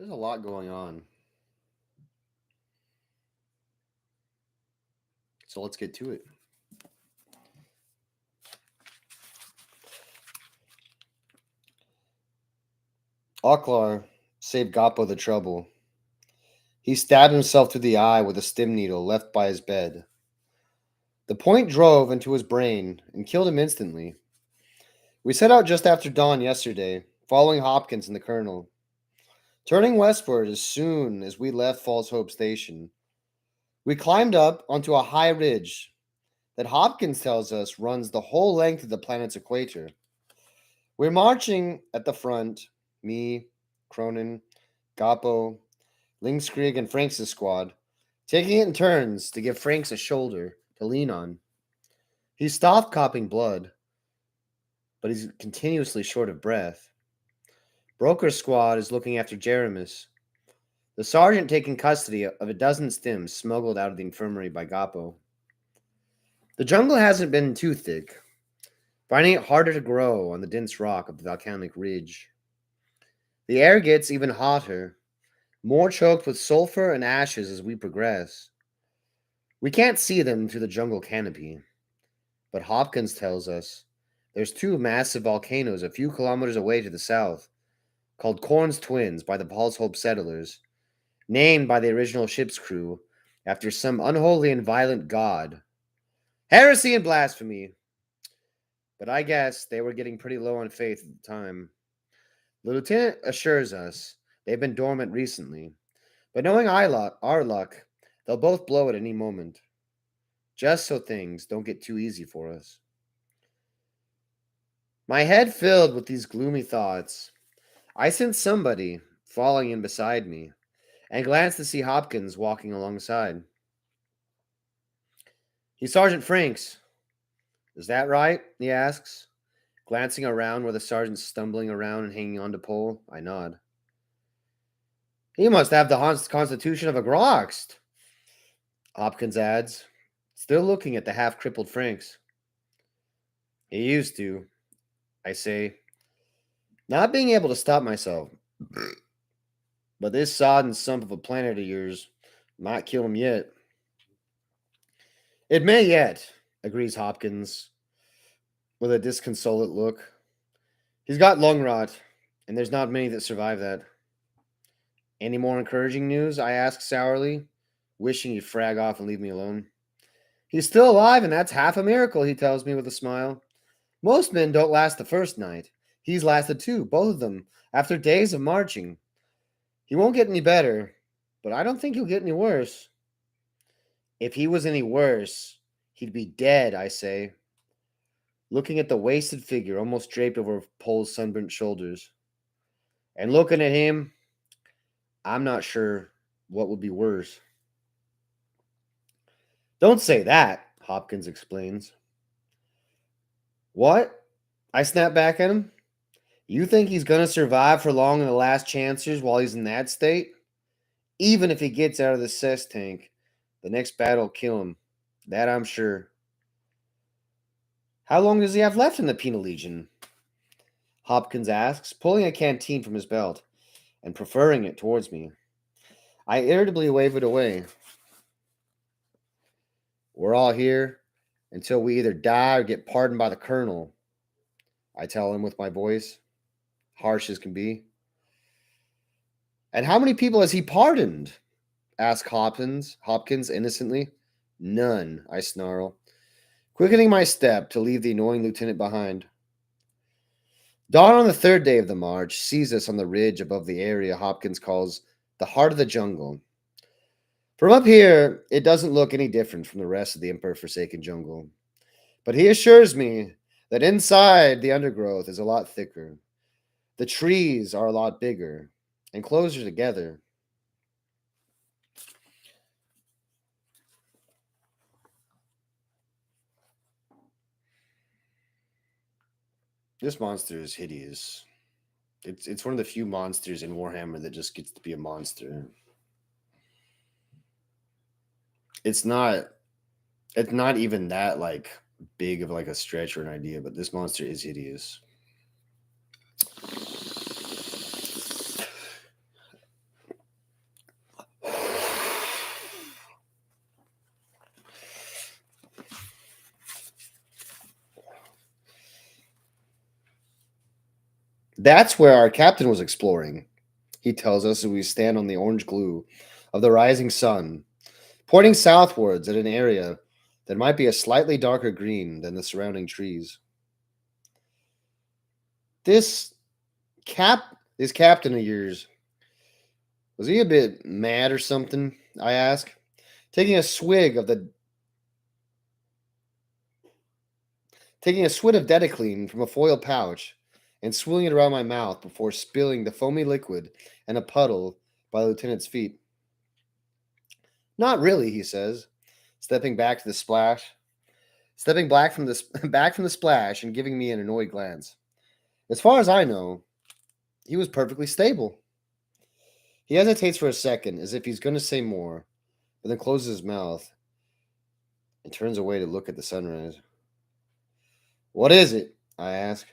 There's a lot going on. So let's get to it. Aklar saved Gappo the trouble. He stabbed himself through the eye with a stim needle left by his bed. The point drove into his brain and killed him instantly. We set out just after dawn yesterday, following Hopkins and the colonel. Turning westward as soon as we left Falls Hope Station, we climbed up onto a high ridge that Hopkins tells us runs the whole length of the planet's equator. We're marching at the front, me, Cronin, Gappo, Lingskrieg, and Franks' squad, taking it in turns to give Franks a shoulder to lean on. He's stopped coughing blood, but he's continuously short of breath. Broker's squad is looking after Jeremis, the sergeant taking custody of a dozen stims smuggled out of the infirmary by Gappo. The jungle hasn't been too thick, finding it harder to grow on the dense rock of the volcanic ridge. The air gets even hotter, more choked with sulfur and ashes as we progress. We can't see them through the jungle canopy, but Hopkins tells us there's two massive volcanoes a few kilometers away to the south, called Korn's Twins by the Paul's Hope settlers, named by the original ship's crew after some unholy and violent god. Heresy and blasphemy! But I guess they were getting pretty low on faith at the time. The lieutenant assures us they've been dormant recently, but knowing our luck, they'll both blow at any moment, just so things don't get too easy for us. My head filled with these gloomy thoughts, I sensed somebody falling in beside me and glanced to see Hopkins walking alongside. He's Sergeant Franks. Is that right? He asks, glancing around where the sergeant's stumbling around and hanging onto pole. I nod. He must have the constitution of a Groxt, Hopkins adds, still looking at the half-crippled Franks. He used to, I say, not being able to stop myself. But this sodden sump of a planet of yours might kill him yet. It may yet, agrees Hopkins, with a disconsolate look. He's got lung rot, and there's not many that survive that. Any more encouraging news? I ask sourly, wishing he'd frag off and leave me alone. He's still alive, and that's half a miracle, he tells me with a smile. Most men don't last the first night. He's lasted two, both of them, after days of marching. He won't get any better, but I don't think he'll get any worse. If he was any worse, he'd be dead, I say, looking at the wasted figure almost draped over Pole's sunburnt shoulders. And looking at him, I'm not sure what would be worse. Don't say that, Hopkins explains. What? I snap back at him. You think he's going to survive for long in the last chancers while he's in that state? Even if he gets out of the cess tank, the next battle will kill him. That I'm sure. How long does he have left in the Penal Legion? Hopkins asks, pulling a canteen from his belt and preferring it towards me. I irritably wave it away. We're all here until we either die or get pardoned by the colonel, I tell him with my voice, harsh as can be. And how many people has he pardoned? Asks Hopkins innocently. None, I snarl, quickening my step to leave the annoying lieutenant behind. Dawn on the third day of the march sees us on the ridge above the area Hopkins calls the heart of the jungle. From up here, it doesn't look any different from the rest of the Emperor-forsaken jungle. But he assures me that inside the undergrowth is a lot thicker. The trees are a lot bigger and closer together. This monster is hideous. It's one of the few monsters in Warhammer that just gets to be a monster. It's not even that like big of like a stretch or an idea, but this monster is hideous. That's where our captain was exploring, he tells us as we stand on the orange glue of the rising sun, pointing southwards at an area that might be a slightly darker green than the surrounding trees. This cap this captain of yours, was he a bit mad or something? I ask, taking a swig of the taking a swig of Dedicline from a foil pouch and swilling it around my mouth before spilling the foamy liquid in a puddle by the lieutenant's feet. Not really, he says, stepping back to the splash, stepping back from the back from the splash and giving me an annoyed glance. As far as I know, he was perfectly stable. He hesitates for a second, as if he's going to say more, but then closes his mouth and turns away to look at the sunrise. What is it? I ask.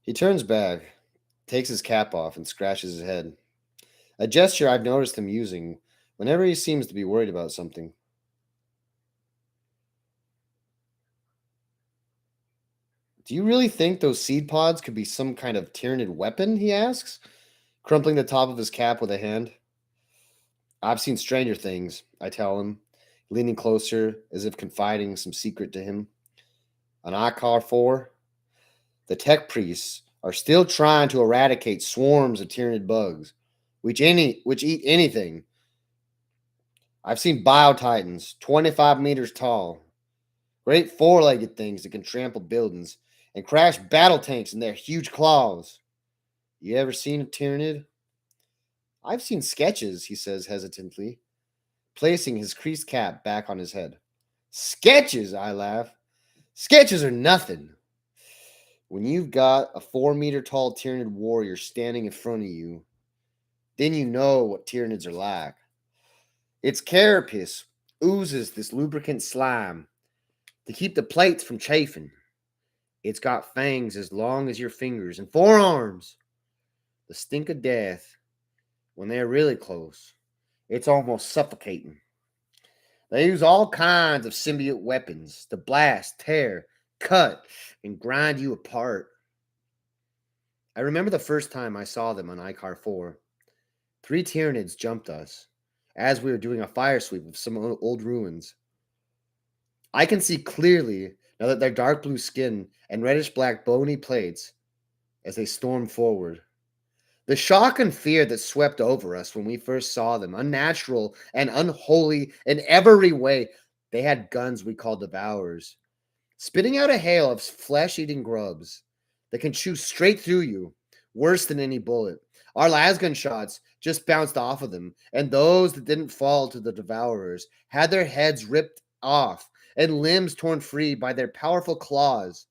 He turns back, takes his cap off, and scratches his head. A gesture I've noticed him using whenever he seems to be worried about something. Do you really think those seed pods could be some kind of Tyranid weapon? He asks, crumpling the top of his cap with a hand. I've seen stranger things, I tell him, leaning closer as if confiding some secret to him. On Akar 4, the tech priests are still trying to eradicate swarms of Tyranid bugs, which eat anything. I've seen biotitans, 25 meters tall, great four-legged things that can trample buildings and crash battle tanks in their huge claws. You ever seen a Tyranid? I've seen sketches, he says hesitantly, placing his creased cap back on his head. Sketches, I laugh. Sketches are nothing. When you've got a 4-meter tall Tyranid warrior standing in front of you, then you know what Tyranids are like. Its carapace oozes this lubricant slime to keep the plates from chafing. It's got fangs as long as your fingers and 4 arms. The stink of death, when they're really close, it's almost suffocating. They use all kinds of symbiote weapons to blast, tear, cut, and grind you apart. I remember the first time I saw them on Icar 4. 3 Tyranids jumped us as we were doing a fire sweep of some old ruins. I can see clearly now that their dark blue skin and reddish black bony plates as they stormed forward. The shock and fear that swept over us when we first saw them, unnatural and unholy in every way. They had guns we called devourers, spitting out a hail of flesh-eating grubs that can chew straight through you, worse than any bullet. Our lasgun shots just bounced off of them, and those that didn't fall to the devourers had their heads ripped off and limbs torn free by their powerful claws.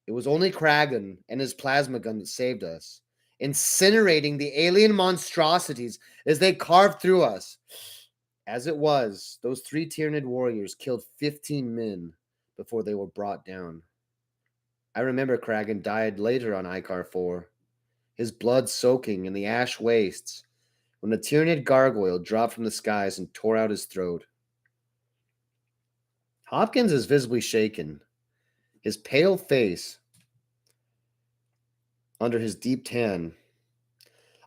It was only Kragan and his plasma gun that saved us, incinerating the alien monstrosities as they carved through us. As it was, those 3 Tyranid warriors killed 15 men before they were brought down. I remember Kragan died later on Icar 4, his blood soaking in the ash wastes when a Tyranid gargoyle dropped from the skies and tore out his throat. Hopkins is visibly shaken, his pale face under his deep tan.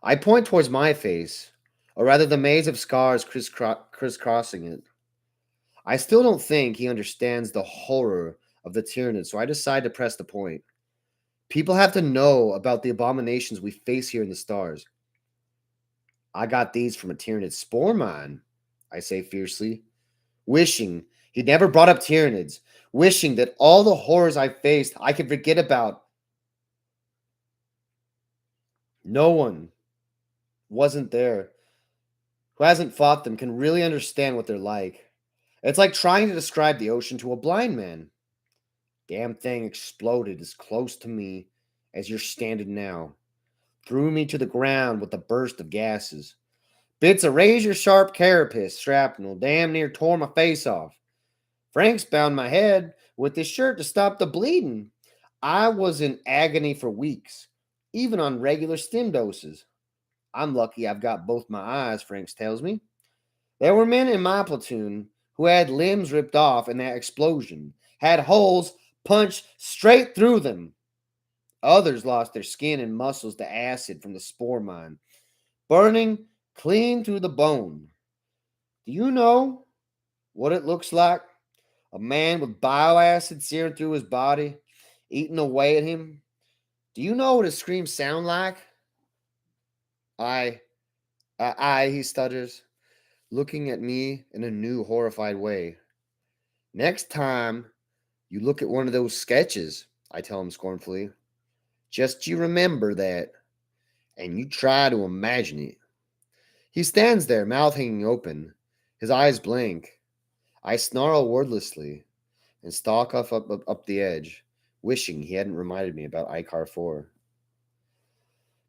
I point towards my face, or rather the maze of scars crisscrossing it. I still don't think he understands the horror of the Tyranid, so I decide to press the point. People have to know about the abominations we face here in the stars. I got these from a Tyranid spore mine, I say fiercely, wishing he'd never brought up Tyranids, wishing that all the horrors I faced I could forget about. No one wasn't there who hasn't fought them can really understand what they're like. It's like trying to describe the ocean to a blind man. Damn thing exploded as close to me as you're standing now. Threw me to the ground with a burst of gases. Bits of razor-sharp carapace shrapnel damn near tore my face off. Franks bound my head with his shirt to stop the bleeding. I was in agony for weeks, even on regular stim doses. I'm lucky I've got both my eyes, Franks tells me. There were men in my platoon who had limbs ripped off in that explosion, had holes punched straight through them. Others lost their skin and muscles to acid from the spore mine, burning clean through the bone. Do you know what it looks like? A man with bioacid searing through his body, eating away at him. Do you know what his screams sound like? I, he stutters, looking at me in a new horrified way. Next time you look at one of those sketches, I tell him scornfully, just you remember that and you try to imagine it. He stands there, mouth hanging open, his eyes blank. I snarl wordlessly and stalk up the edge, wishing he hadn't reminded me about Icar 4.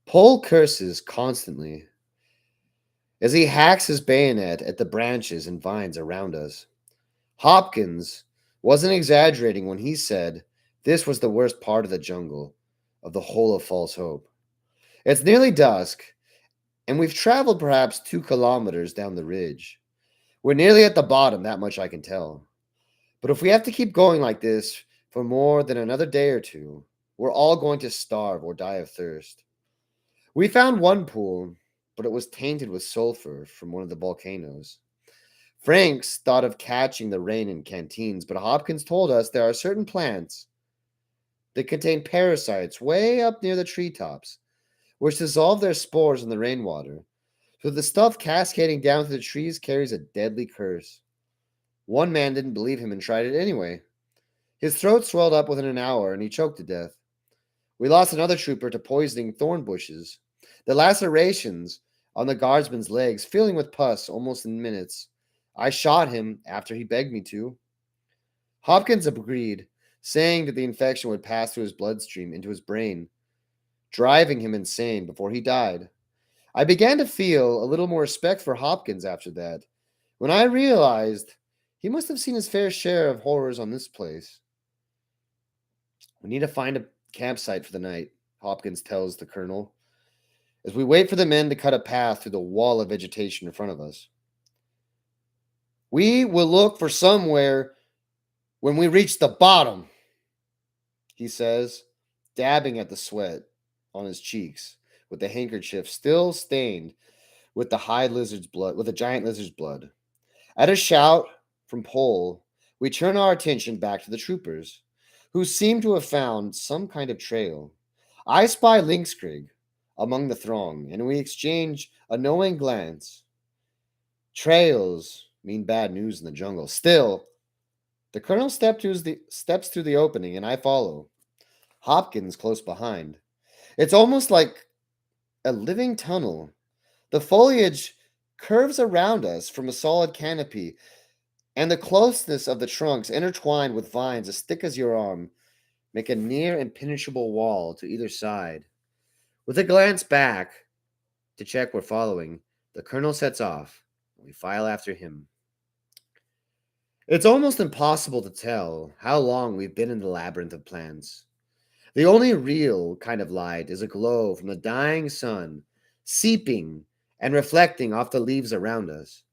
Pole curses constantly as he hacks his bayonet at the branches and vines around us. Hopkins wasn't exaggerating when he said this was the worst part of the jungle, of the whole of False Hope. It's nearly dusk, and we've traveled perhaps 2 kilometers down the ridge. We're nearly at the bottom, that much I can tell. But if we have to keep going like this for more than another day or two, we're all going to starve or die of thirst. We found one pool, but it was tainted with sulfur from one of the volcanoes. Franks thought of catching the rain in canteens, but Hopkins told us there are certain plants that contain parasites way up near the treetops, which dissolve their spores in the rainwater, so the stuff cascading down to the trees carries a deadly curse. One man didn't believe him and tried it anyway. His throat swelled up within an hour, and he choked to death. We lost another trooper to poisoning thorn bushes. The lacerations on the guardsman's legs filling with pus almost in minutes. I shot him after he begged me to. Hopkins agreed, saying that the infection would pass through his bloodstream into his brain, driving him insane before he died. I began to feel a little more respect for Hopkins after that, when I realized he must have seen his fair share of horrors on this place. We need to find a campsite for the night, Hopkins tells the colonel, as we wait for the men to cut a path through the wall of vegetation in front of us. We will look for somewhere when we reach the bottom, he says, dabbing at the sweat on his cheeks with the handkerchief still stained with the giant lizard's blood. At a shout from Pole, we turn our attention back to the troopers, who seem to have found some kind of trail. I spy Lynxkrig among the throng, and we exchange a knowing glance. Trails mean bad news in the jungle. Still, the colonel steps through the opening, and I follow, Hopkins close behind. It's almost like a living tunnel. The foliage curves around us from a solid canopy, and the closeness of the trunks, intertwined with vines as thick as your arm, make a near impenetrable wall to either side. With a glance back to check we're following, the colonel sets off, and we file after him. It's almost impossible to tell how long we've been in the labyrinth of plants. The only real kind of light is a glow from the dying sun, seeping and reflecting off the leaves around us.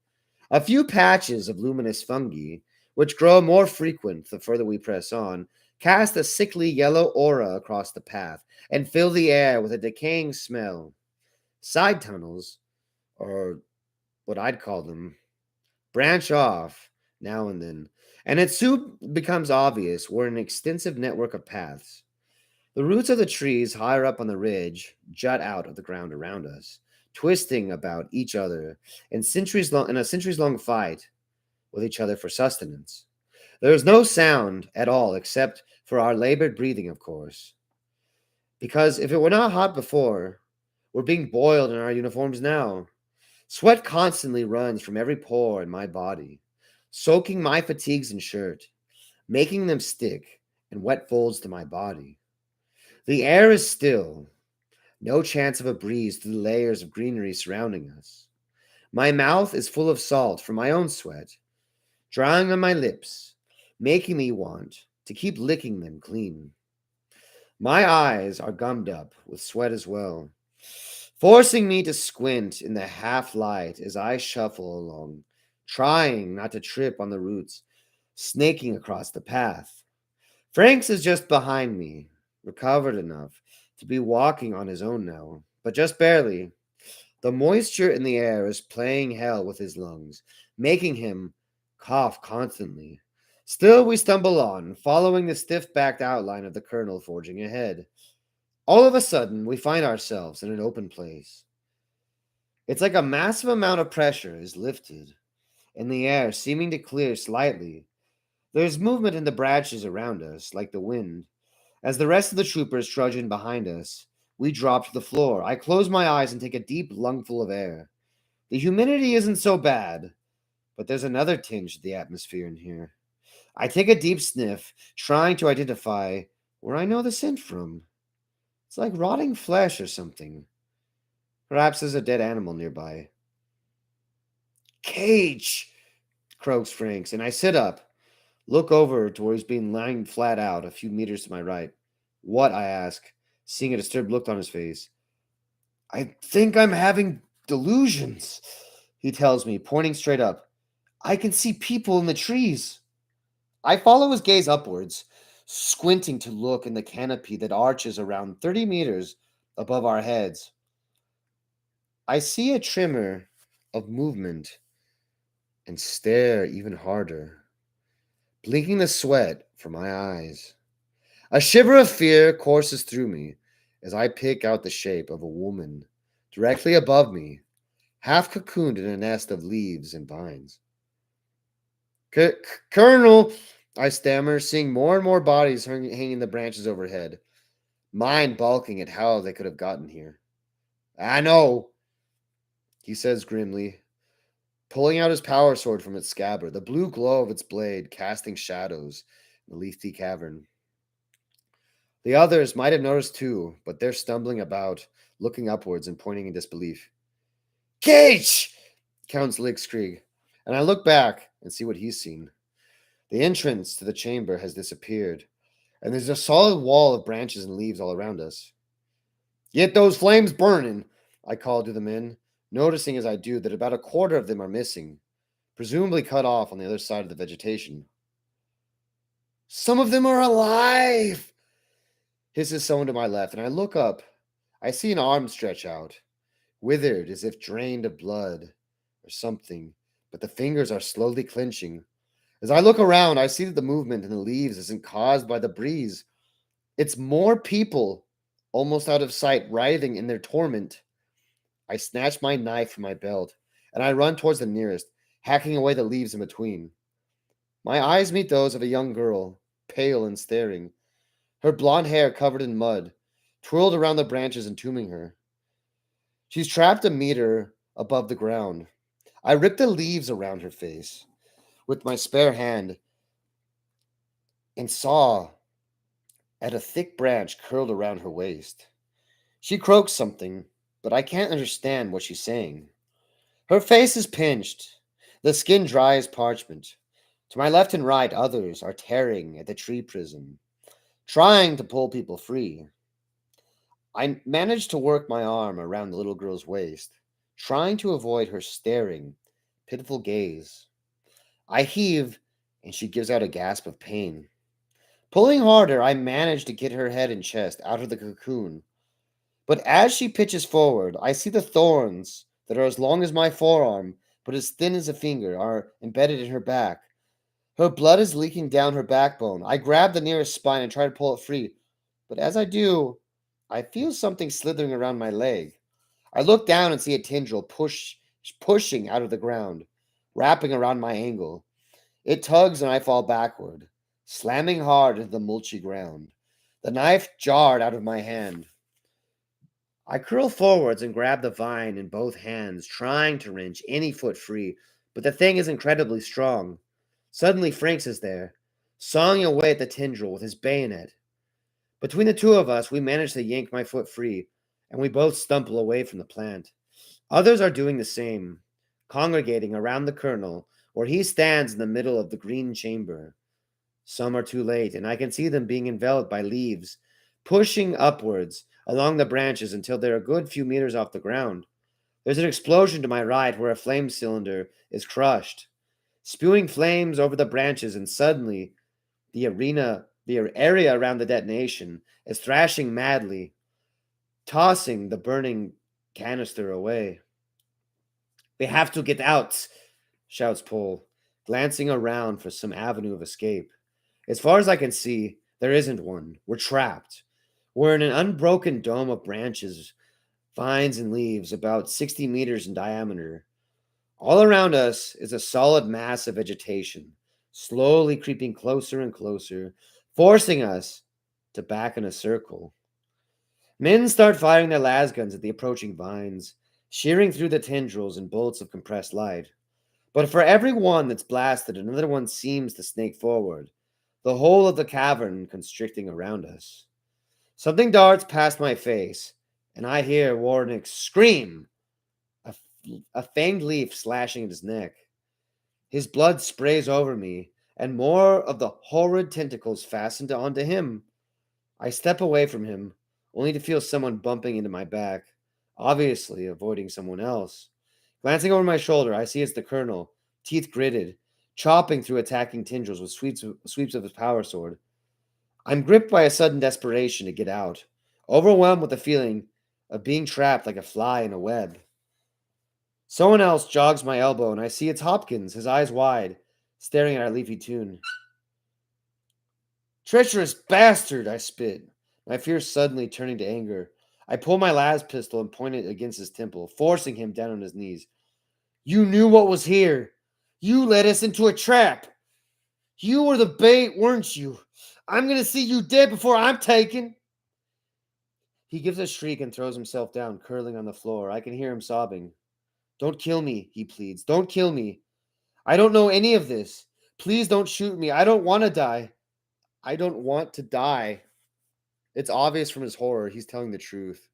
A few patches of luminous fungi, which grow more frequent the further we press on, cast a sickly yellow aura across the path and fill the air with a decaying smell. Side tunnels, or what I'd call them, branch off now and then, and it soon becomes obvious we're an extensive network of paths. The roots of the trees higher up on the ridge jut out of the ground around us, twisting about each other in a centuries-long fight with each other for sustenance. There is no sound at all except for our labored breathing, of course. Because if it were not hot before, we're being boiled in our uniforms now. Sweat constantly runs from every pore in my body, soaking my fatigues and shirt, making them stick in wet folds to my body. The air is still, no chance of a breeze through the layers of greenery surrounding us. My mouth is full of salt from my own sweat, drying on my lips, making me want to keep licking them clean. My eyes are gummed up with sweat as well, forcing me to squint in the half light as I shuffle along, trying not to trip on the roots snaking across the path. Franks is just behind me, recovered enough to be walking on his own now, but just barely. The moisture in the air is playing hell with his lungs, making him cough constantly. Still, we stumble on, following the stiff backed outline of the colonel forging ahead. All of a sudden, we find ourselves in an open place. It's like a massive amount of pressure is lifted, and the air seeming to clear slightly. There's movement in the branches around us, like the wind. As the rest of the troopers trudge in behind us, we drop to the floor. I close my eyes and take a deep lungful of air. The humidity isn't so bad, but there's another tinge to the atmosphere in here. I take a deep sniff, trying to identify where I know the scent from. It's like rotting flesh or something. Perhaps there's a dead animal nearby. Cage! Croaks Franks, and I sit up, look over to where he's been lying flat out a few meters to my right. What? I ask, seeing a disturbed look on his face. I think I'm having delusions, he tells me, pointing straight up. I can see people in the trees. I follow his gaze upwards, squinting to look in the canopy that arches around 30 meters above our heads. I see a tremor of movement and stare even harder, blinking the sweat from my eyes. A shiver of fear courses through me as I pick out the shape of a woman directly above me, half cocooned in a nest of leaves and vines. Colonel, I stammer, seeing more and more bodies hanging in the branches overhead, mind balking at how they could have gotten here. I know, he says grimly, pulling out his power sword from its scabbard, the blue glow of its blade casting shadows in the leafy cavern. The others might have noticed too, but they're stumbling about, looking upwards and pointing in disbelief. Cage! Counts Lickskrieg, and I look back and see what he's seen. The entrance to the chamber has disappeared, and there's a solid wall of branches and leaves all around us. Get those flames burning, I call to the men, noticing as I do that about a quarter of them are missing, presumably cut off on the other side of the vegetation. Some of them are alive, hisses someone to my left, and I look up. I see an arm stretch out, withered as if drained of blood or something, but the fingers are slowly clenching. As I look around, I see that the movement in the leaves isn't caused by the breeze. It's more people, almost out of sight, writhing in their torment. I snatch my knife from my belt, and I run towards the nearest, hacking away the leaves in between. My eyes meet those of a young girl, pale and staring, her blonde hair covered in mud, twirled around the branches entombing her. She's trapped a meter above the ground. I rip the leaves around her face with my spare hand and saw at a thick branch curled around her waist. She croaks something, but I can't understand what she's saying. Her face is pinched, the skin dry as parchment. To my left and right, others are tearing at the tree prism, trying to pull people free. I manage to work my arm around the little girl's waist, trying to avoid her staring, pitiful gaze. I heave, and she gives out a gasp of pain. Pulling harder, I manage to get her head and chest out of the cocoon. But as she pitches forward, I see the thorns that are as long as my forearm, but as thin as a finger, are embedded in her back. Her blood is leaking down her backbone. I grab the nearest spine and try to pull it free. But as I do, I feel something slithering around my leg. I look down and see a tendril pushing out of the ground, wrapping around my ankle. It tugs and I fall backward, slamming hard into the mulchy ground. The knife jarred out of my hand. I curl forwards and grab the vine in both hands, trying to wrench any foot free, but the thing is incredibly strong. Suddenly, Franks is there, sawing away at the tendril with his bayonet. Between the two of us, we manage to yank my foot free, and we both stumble away from the plant. Others are doing the same, congregating around the colonel, where he stands in the middle of the green chamber. Some are too late, and I can see them being enveloped by leaves, pushing upwards along the branches until they're a good few meters off the ground. There's an explosion to my right where a flame cylinder is crushed, spewing flames over the branches, and suddenly the area around the detonation is thrashing madly. tossing the burning canister away. "We have to get out," shouts Paul, glancing around for some avenue of escape. As far as I can see, there isn't one. We're trapped. We're in an unbroken dome of branches, vines, and leaves about 60 meters in diameter. All around us is a solid mass of vegetation, slowly creeping closer and closer, forcing us to back in a circle. Men start firing their lasguns at the approaching vines, shearing through the tendrils in bolts of compressed light. But for every one that's blasted, another one seems to snake forward, the whole of the cavern constricting around us. Something darts past my face, and I hear Warnick scream, a, a fanged leaf slashing at his neck. His blood sprays over me, and more of the horrid tentacles fastened onto him. I step away from him, only to feel someone bumping into my back, obviously avoiding someone else. Glancing over my shoulder, I see it's the colonel, teeth gritted, chopping through attacking tendrils with sweeps of his power sword. I'm gripped by a sudden desperation to get out, overwhelmed with the feeling of being trapped like a fly in a web. Someone else jogs my elbow, and I see it's Hopkins, his eyes wide, staring at our leafy tune. "Treacherous bastard!" I spit, my fear suddenly turning to anger. I pull my las pistol and point it against his temple, forcing him down on his knees. "You knew what was here. You led us into a trap. You were the bait, weren't you? I'm going to see you dead before I'm taken." He gives a shriek and throws himself down, curling on the floor. I can hear him sobbing. "Don't kill me," he pleads. "Don't kill me. I don't know any of this. Please don't shoot me. I don't want to die. I don't want to die." It's obvious from his horror he's telling the truth.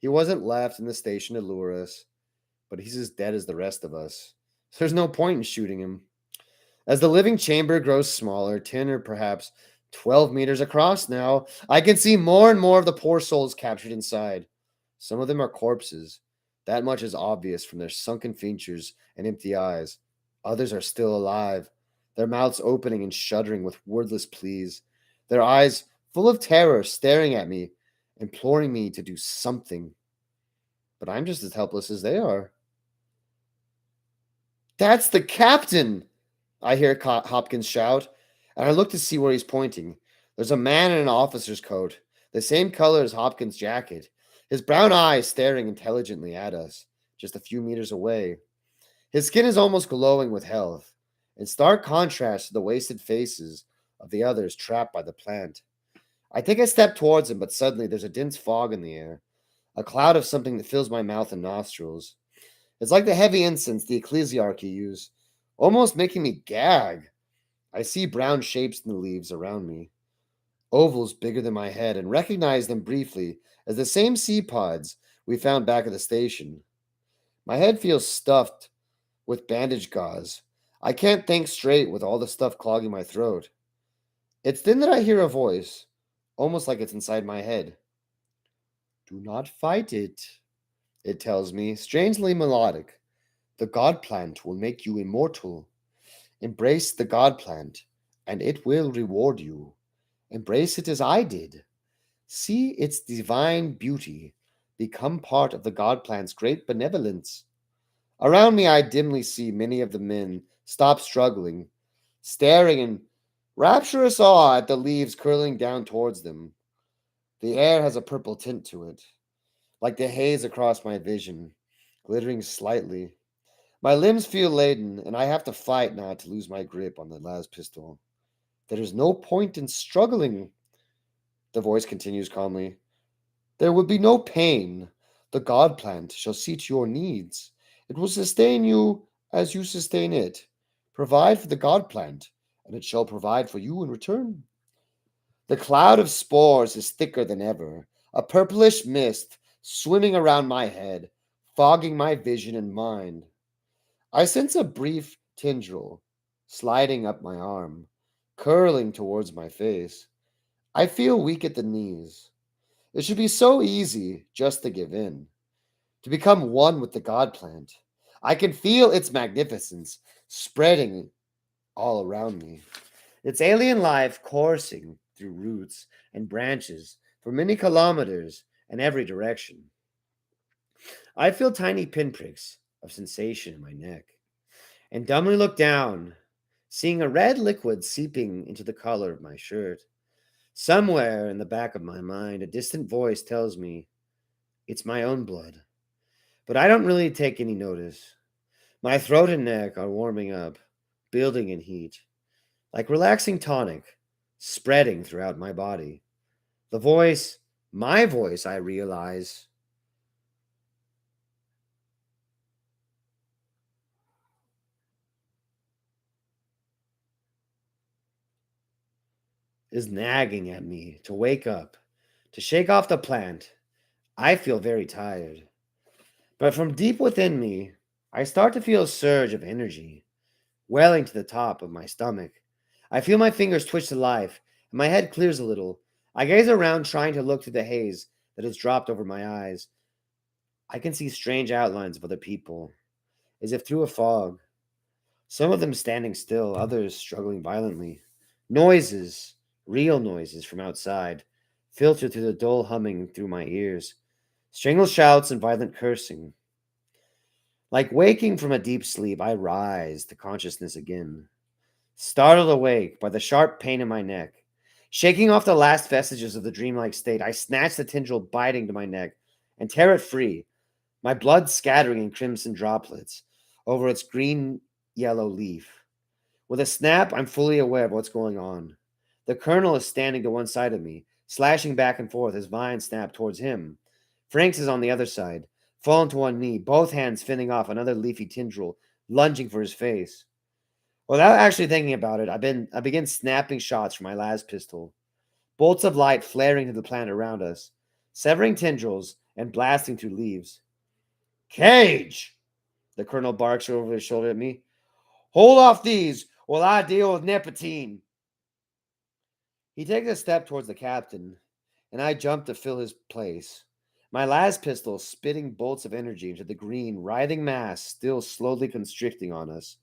He wasn't left in the station to lure us, but he's as dead as the rest of us. So there's no point in shooting him. As the living chamber grows smaller, 10 or perhaps 12 meters across now, I can see more and more of the poor souls captured inside. Some of them are corpses. That much is obvious from their sunken features and empty eyes. Others are still alive, their mouths opening and shuddering with wordless pleas, their eyes full of terror staring at me, imploring me to do something. But I'm just as helpless as they are. "That's the captain!" I hear Hopkins shout, and I look to see where he's pointing. There's a man in an officer's coat, the same color as Hopkins' jacket, his brown eyes staring intelligently at us, just a few meters away. His skin is almost glowing with health, in stark contrast to the wasted faces of the others trapped by the plant. I take a step towards him, but suddenly there's a dense fog in the air, a cloud of something that fills my mouth and nostrils. It's like the heavy incense the ecclesiarchy use, almost making me gag. I see brown shapes in the leaves around me, ovals bigger than my head, and recognize them briefly as the same seed pods we found back at the station. My head feels stuffed with bandage gauze. I can't think straight with all the stuff clogging my throat. It's then that I hear a voice, almost like it's inside my head. "Do not fight it," it tells me, strangely melodic. "The God plant will make you immortal. Embrace the God plant, and it will reward you. Embrace it as I did. See its divine beauty. Become part of the God plant's great benevolence." Around me, I dimly see many of the men stop struggling, staring in rapturous awe at the leaves curling down towards them. The air has a purple tint to it, like the haze across my vision, glittering slightly. My limbs feel laden, and I have to fight not to lose my grip on the las pistol. "There is no point in struggling," the voice continues calmly. "There will be no pain. The God plant shall see to your needs. It will sustain you as you sustain it. Provide for the God plant, and it shall provide for you in return." The cloud of spores is thicker than ever, a purplish mist swimming around my head, fogging my vision and mind. I sense a brief tendril sliding up my arm, curling towards my face. I feel weak at the knees. It should be so easy just to give in, to become one with the God plant. I can feel its magnificence spreading all around me, its alien life coursing through roots and branches for many kilometers and every direction. I feel tiny pinpricks of sensation in my neck and dumbly look down, seeing a red liquid seeping into the collar of my shirt. Somewhere in the back of my mind, a distant voice tells me it's my own blood, but I don't really take any notice. My throat and neck are warming up, building in heat, like relaxing tonic, spreading throughout my body. The voice, my voice, I realize, is nagging at me to wake up, to shake off the plant. I feel very tired. But from deep within me, I start to feel a surge of energy welling to the top of my stomach. I feel my fingers twitch to life, and my head clears a little. I gaze around, trying to look through the haze that has dropped over my eyes. I can see strange outlines of other people, as if through a fog. Some of them standing still, others struggling violently. Noises, real noises from outside, filter through the dull humming through my ears. Strangled shouts and violent cursing. Like waking from a deep sleep, I rise to consciousness again, startled awake by the sharp pain in my neck. Shaking off the last vestiges of the dreamlike state, I snatch the tendril biting to my neck and tear it free, my blood scattering in crimson droplets over its green yellow leaf. With a snap, I'm fully aware of what's going on. The colonel is standing to one side of me, slashing back and forth as vines snap towards him. Franks is on the other side, fallen to one knee, both hands fending off another leafy tendril, lunging for his face. Without actually thinking about it, I begin snapping shots from my las pistol, bolts of light flaring to the planet around us, severing tendrils and blasting through leaves. Cage! The colonel barks over his shoulder at me. Hold off these while I deal with Nepentine. He takes a step towards the captain, and I jump to fill his place. My las pistol spitting bolts of energy into the green, writhing mass still slowly constricting on us.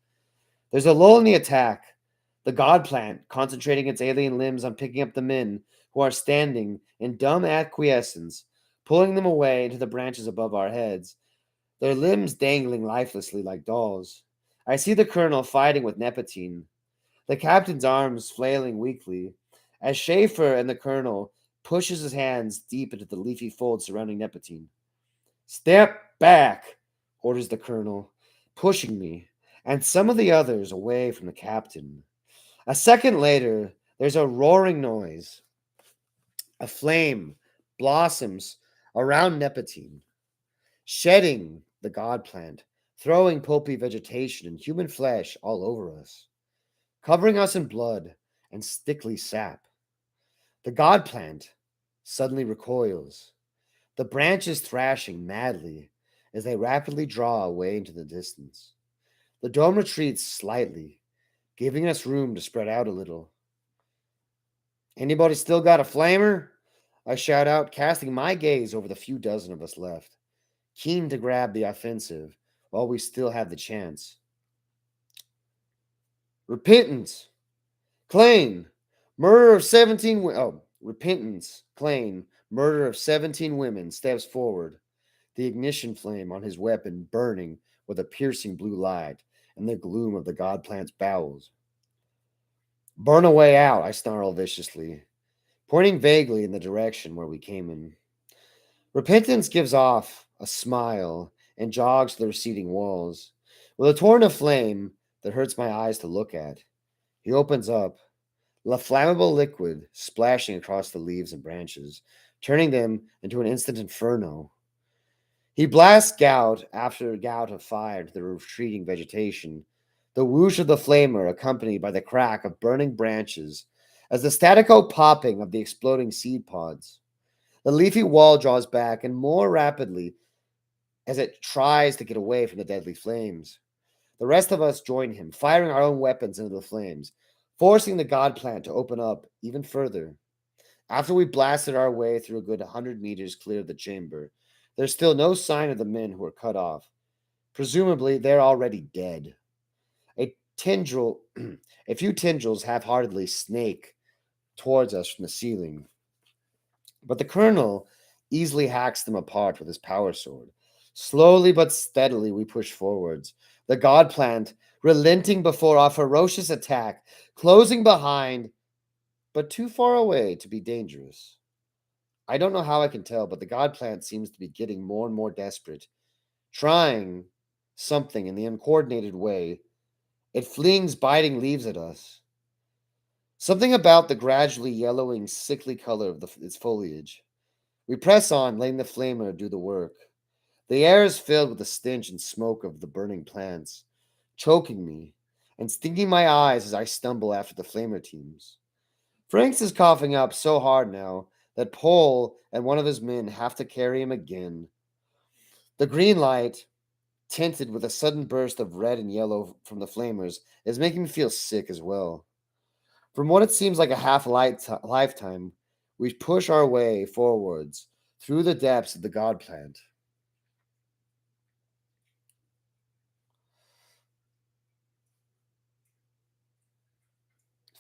There's a lull in the attack, the god plant concentrating its alien limbs on picking up the men who are standing in dumb acquiescence, pulling them away into the branches above our heads, their limbs dangling lifelessly like dolls. I see the colonel fighting with Nepentine, the captain's arms flailing weakly, as Schaefer and the colonel pushes his hands deep into the leafy folds surrounding Nepentine. Step back, orders the colonel, pushing me and some of the others away from the captain. A second later, there's a roaring noise. A flame blossoms around Nepentine, shedding the god plant, throwing pulpy vegetation and human flesh all over us, covering us in blood and stickly sap. The god plant suddenly recoils, the branches thrashing madly as they rapidly draw away into the distance. The dome retreats slightly, giving us room to spread out a little. Anybody still got a flamer? I shout out, casting my gaze over the few dozen of us left, keen to grab the offensive while we still have the chance. Repentance, Claim, murder of 17 repentance, claim, murder of 17 women steps forward, the ignition flame on his weapon burning with a piercing blue light in the gloom of the god plant's bowels. Burn away out, I snarl viciously, pointing vaguely in the direction where we came in. Repentance gives off a smile and jogs to the receding walls. With a torrent of flame that hurts my eyes to look at, he opens up, the flammable liquid splashing across the leaves and branches, turning them into an instant inferno. He blasts gout after gout of fire to the retreating vegetation, the whoosh of the flamer accompanied by the crack of burning branches as the statico popping of the exploding seed pods. The leafy wall draws back and more rapidly as it tries to get away from the deadly flames. The rest of us join him, firing our own weapons into the flames, forcing the god plant to open up even further. After we blasted our way through a good 100 meters clear of the chamber, there's still no sign of the men who were cut off. Presumably, they're already dead. A tendril, a few tendrils half-heartedly snake towards us from the ceiling. But the colonel, easily hacks them apart with his power sword. Slowly but steadily, we push forwards. The god plant, relenting before our ferocious attack, closing behind, but too far away to be dangerous. I don't know how I can tell, but the god plant seems to be getting more and more desperate, trying something in the uncoordinated way. It flings biting leaves at us. Something about the gradually yellowing, sickly color of its foliage. We press on, letting the flamer do the work. The air is filled with the stench and smoke of the burning plants, choking me and stinging my eyes as I stumble after the flamer teams. Franks is coughing up so hard now that Paul and one of his men have to carry him again. The green light, tinted with a sudden burst of red and yellow from the flamers, is making me feel sick as well. From what it seems like a lifetime, we push our way forwards through the depths of the god plant.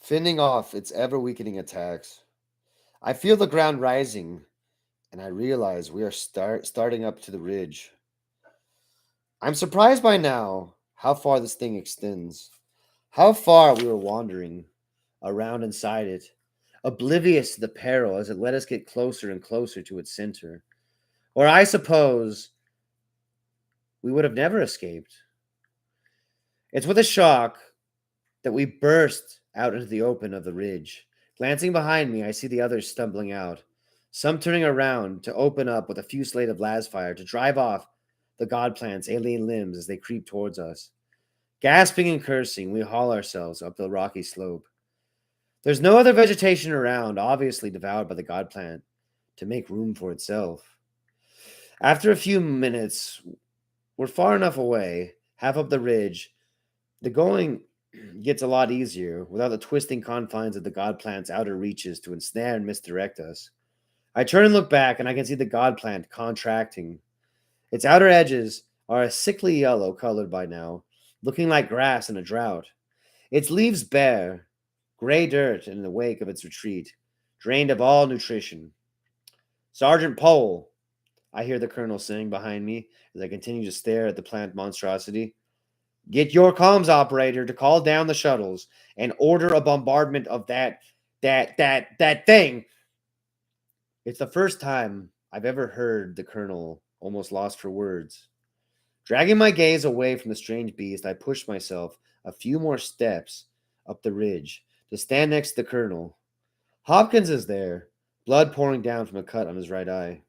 Fending off its ever weakening attacks. I feel the ground rising, and I realize we are starting up to the ridge. I'm surprised by now how far this thing extends, how far we were wandering around inside it, oblivious to the peril as it let us get closer and closer to its center. Or I suppose we would have never escaped. It's with a shock that we burst out into the open of the ridge. Glancing behind me, I see the others stumbling out, some turning around to open up with a fusillade of lasfire to drive off the god plant's alien limbs as they creep towards us. Gasping and cursing, we haul ourselves up the rocky slope. There's no other vegetation around, obviously devoured by the god plant, to make room for itself. After a few minutes, we're far enough away, half up the ridge. The going gets a lot easier without the twisting confines of the god plant's outer reaches to ensnare and misdirect us. I turn and look back, and I can see the god plant contracting. Its outer edges are a sickly yellow colored by now, looking like grass in a drought. Its leaves bare, gray dirt in the wake of its retreat, drained of all nutrition. Sergeant Pole, I hear the colonel saying behind me as I continue to stare at the plant monstrosity. Get your comms operator to call down the shuttles and order a bombardment of that thing. It's the first time I've ever heard the colonel almost lost for words. Dragging my gaze away from the strange beast, I push myself a few more steps up the ridge to stand next to the colonel. Hopkins is there, blood pouring down from a cut on his right eye.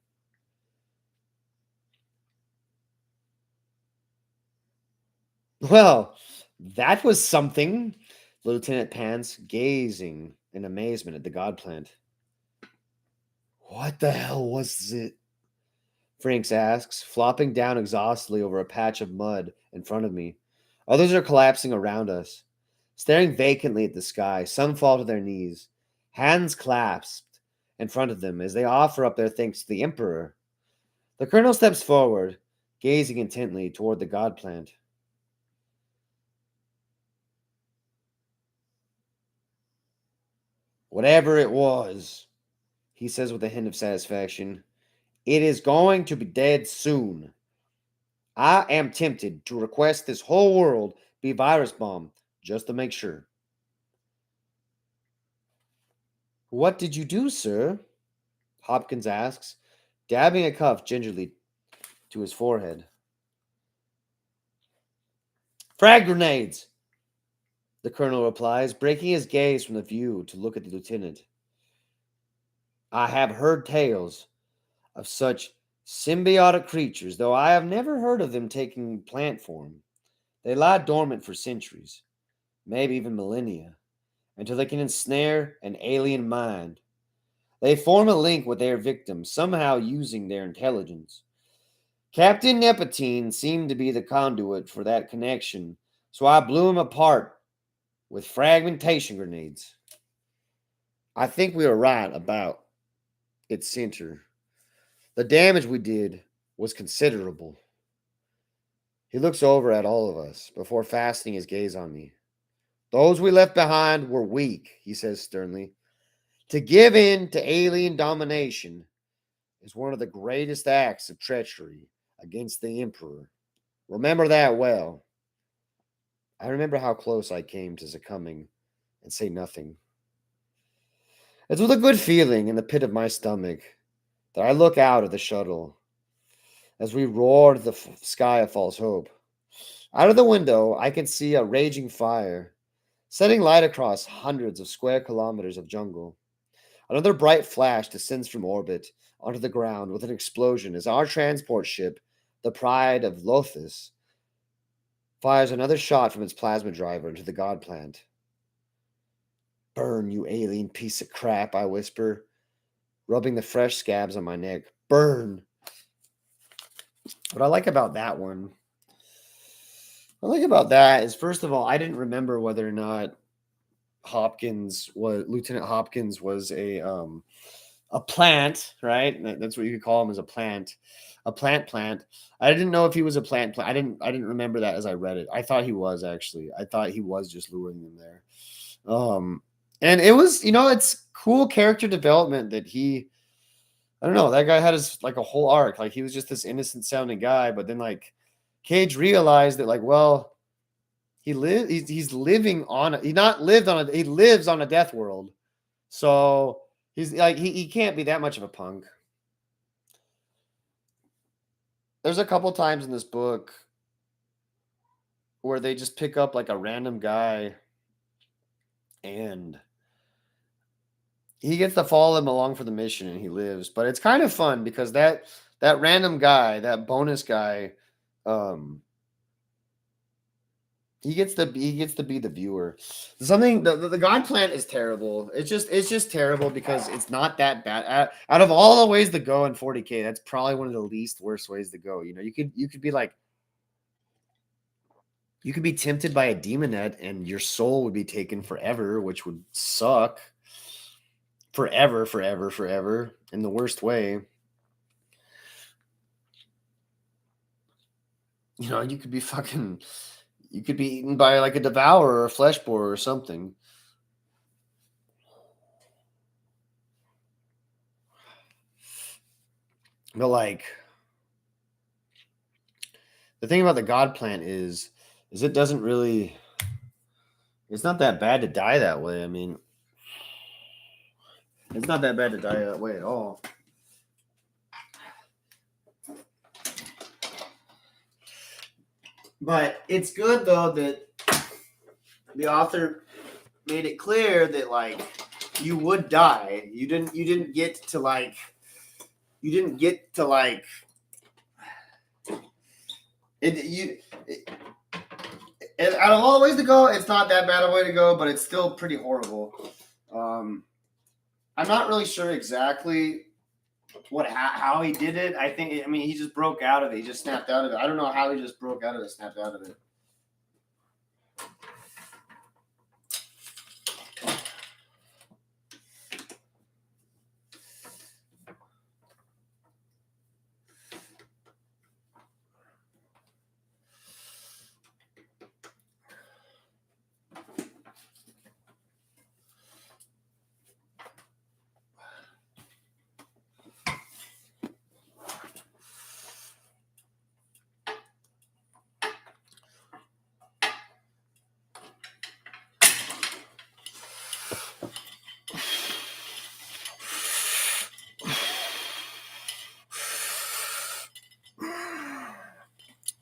Well, that was something, Lieutenant pants, gazing in amazement at the god plant. What the hell was it? Franks asks, flopping down exhaustedly over a patch of mud in front of me. Others are collapsing around us, staring vacantly at the sky. Some fall to their knees, hands clasped in front of them as they offer up their thanks to the Emperor. The colonel steps forward, gazing intently toward the god plant. Whatever it was, he says with a hint of satisfaction, it is going to be dead soon. I am tempted to request this whole world be virus bombed just to make sure. What did you do, sir? Hopkins asks, dabbing a cuff gingerly to his forehead. Frag grenades, the colonel replies, breaking his gaze from the view to look at the lieutenant. I have heard tales of such symbiotic creatures, though I have never heard of them taking plant form. They lie dormant for centuries, maybe even millennia, until they can ensnare an alien mind. They form a link with their victims, somehow using their intelligence. Captain Nepotine seemed to be the conduit for that connection, so I blew him apart with fragmentation grenades. I think we were right about its center. The damage we did was considerable. He looks over at all of us before fastening his gaze on me. Those we left behind were weak, he says sternly. To give in to alien domination is one of the greatest acts of treachery against the Emperor. Remember that well. I remember how close I came to succumbing and say nothing. It's with a good feeling in the pit of my stomach that I look out at the shuttle as we roar to the sky of false hope. Out of the window, I can see a raging fire, setting light across hundreds of square kilometers of jungle. Another bright flash descends from orbit onto the ground with an explosion as our transport ship, the Pride of Lothus, fires another shot from its plasma driver into the God plant. Burn, you alien piece of crap, I whisper, rubbing the fresh scabs on my neck. Burn! What I like about that one, is first of all, I didn't remember whether or not Lieutenant Hopkins was a plant, right? That's what you could call him, as a plant. Plant. I didn't know if he was a plant. I didn't remember that as I read it. I thought he was, actually. I thought he was just luring them there. And it was, it's cool character development that I don't know, that guy had his like a whole arc. Like, he was just this innocent sounding guy, but then like Cage realized that, like, well, he living on he lives on a death world. So he's like, he can't be that much of a punk. There's a couple times in this book where they just pick up like a random guy and he gets to follow them along for the mission and he lives. But it's kind of fun because that random guy, that bonus guy, he gets to be the viewer. The God Plant is terrible. It's just terrible because it's not that bad. Out of all the ways to go in 40K, that's probably one of the least worst ways to go. You could be like, you could be tempted by a demonette and your soul would be taken forever, which would suck. Forever in the worst way. You could be eaten by like a devourer or a flesh borer or something. But like, the thing about the God Plant is it doesn't really, it's not that bad to die that way. I mean, it's not that bad to die that way at all. But it's good though that the author made it clear that like you would die. You didn't get to like out of all the ways to go, it's not that bad a way to go, but it's still pretty horrible. I'm not really sure exactly how he did it. I mean, he just broke out of it. He just snapped out of it. I don't know how he just broke out of it, snapped out of it.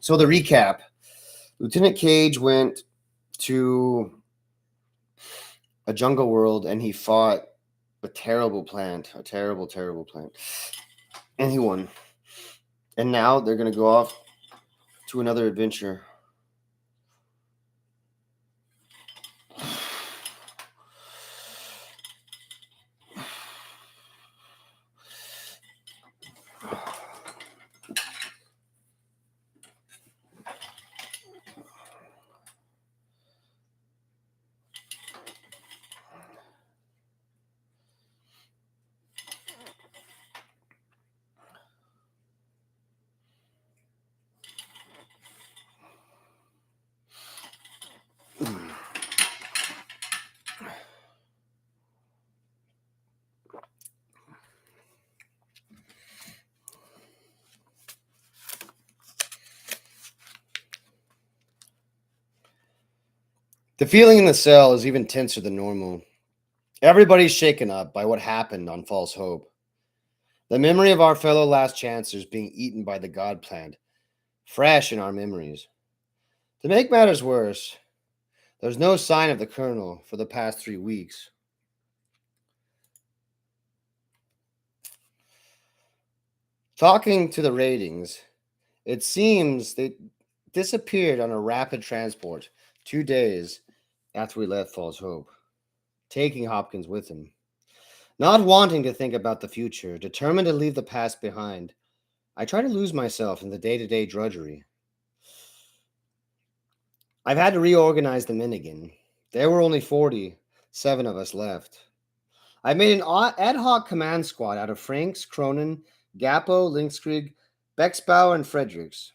So the recap: Lieutenant Cage went to a jungle world and he fought a terrible plant, and he won. And now they're going to go off to another adventure. The feeling in the cell is even tenser than normal. Everybody's shaken up by what happened on False Hope. The memory of our fellow last chancers being eaten by the God plant, fresh in our memories. To make matters worse, there's no sign of the colonel for the past 3 weeks. Talking to the ratings, it seems they disappeared on a rapid transport 2 days after we left Falls Hope, taking Hopkins with him. Not wanting to think about the future, determined to leave the past behind, I try to lose myself in the day-to-day drudgery. I've had to reorganize the men again. There were only 47 of us left. I made an ad hoc command squad out of Franks, Cronin, Gappo, Linkskrig, Bexbauer, and Fredericks.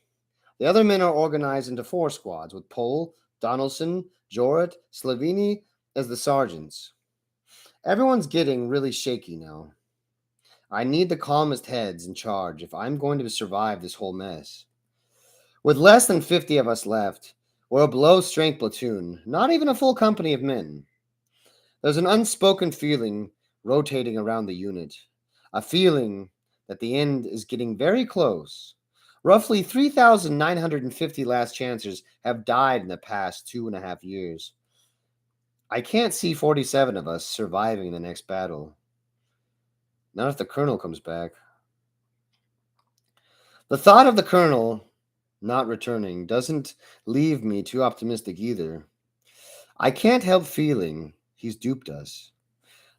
The other men are organized into 4 squads, with Pohl, Donaldson, Joret, Sloveni as the sergeants. Everyone's getting really shaky now. I need the calmest heads in charge if I'm going to survive this whole mess. With less than 50 of us left, we're a below-strength platoon, not even a full company of men. There's an unspoken feeling rotating around the unit, a feeling that the end is getting very close. Roughly 3,950 last chancers have died in the past 2.5 years. I can't see 47 of us surviving the next battle. Not if the colonel comes back. The thought of the colonel not returning doesn't leave me too optimistic either. I can't help feeling he's duped us.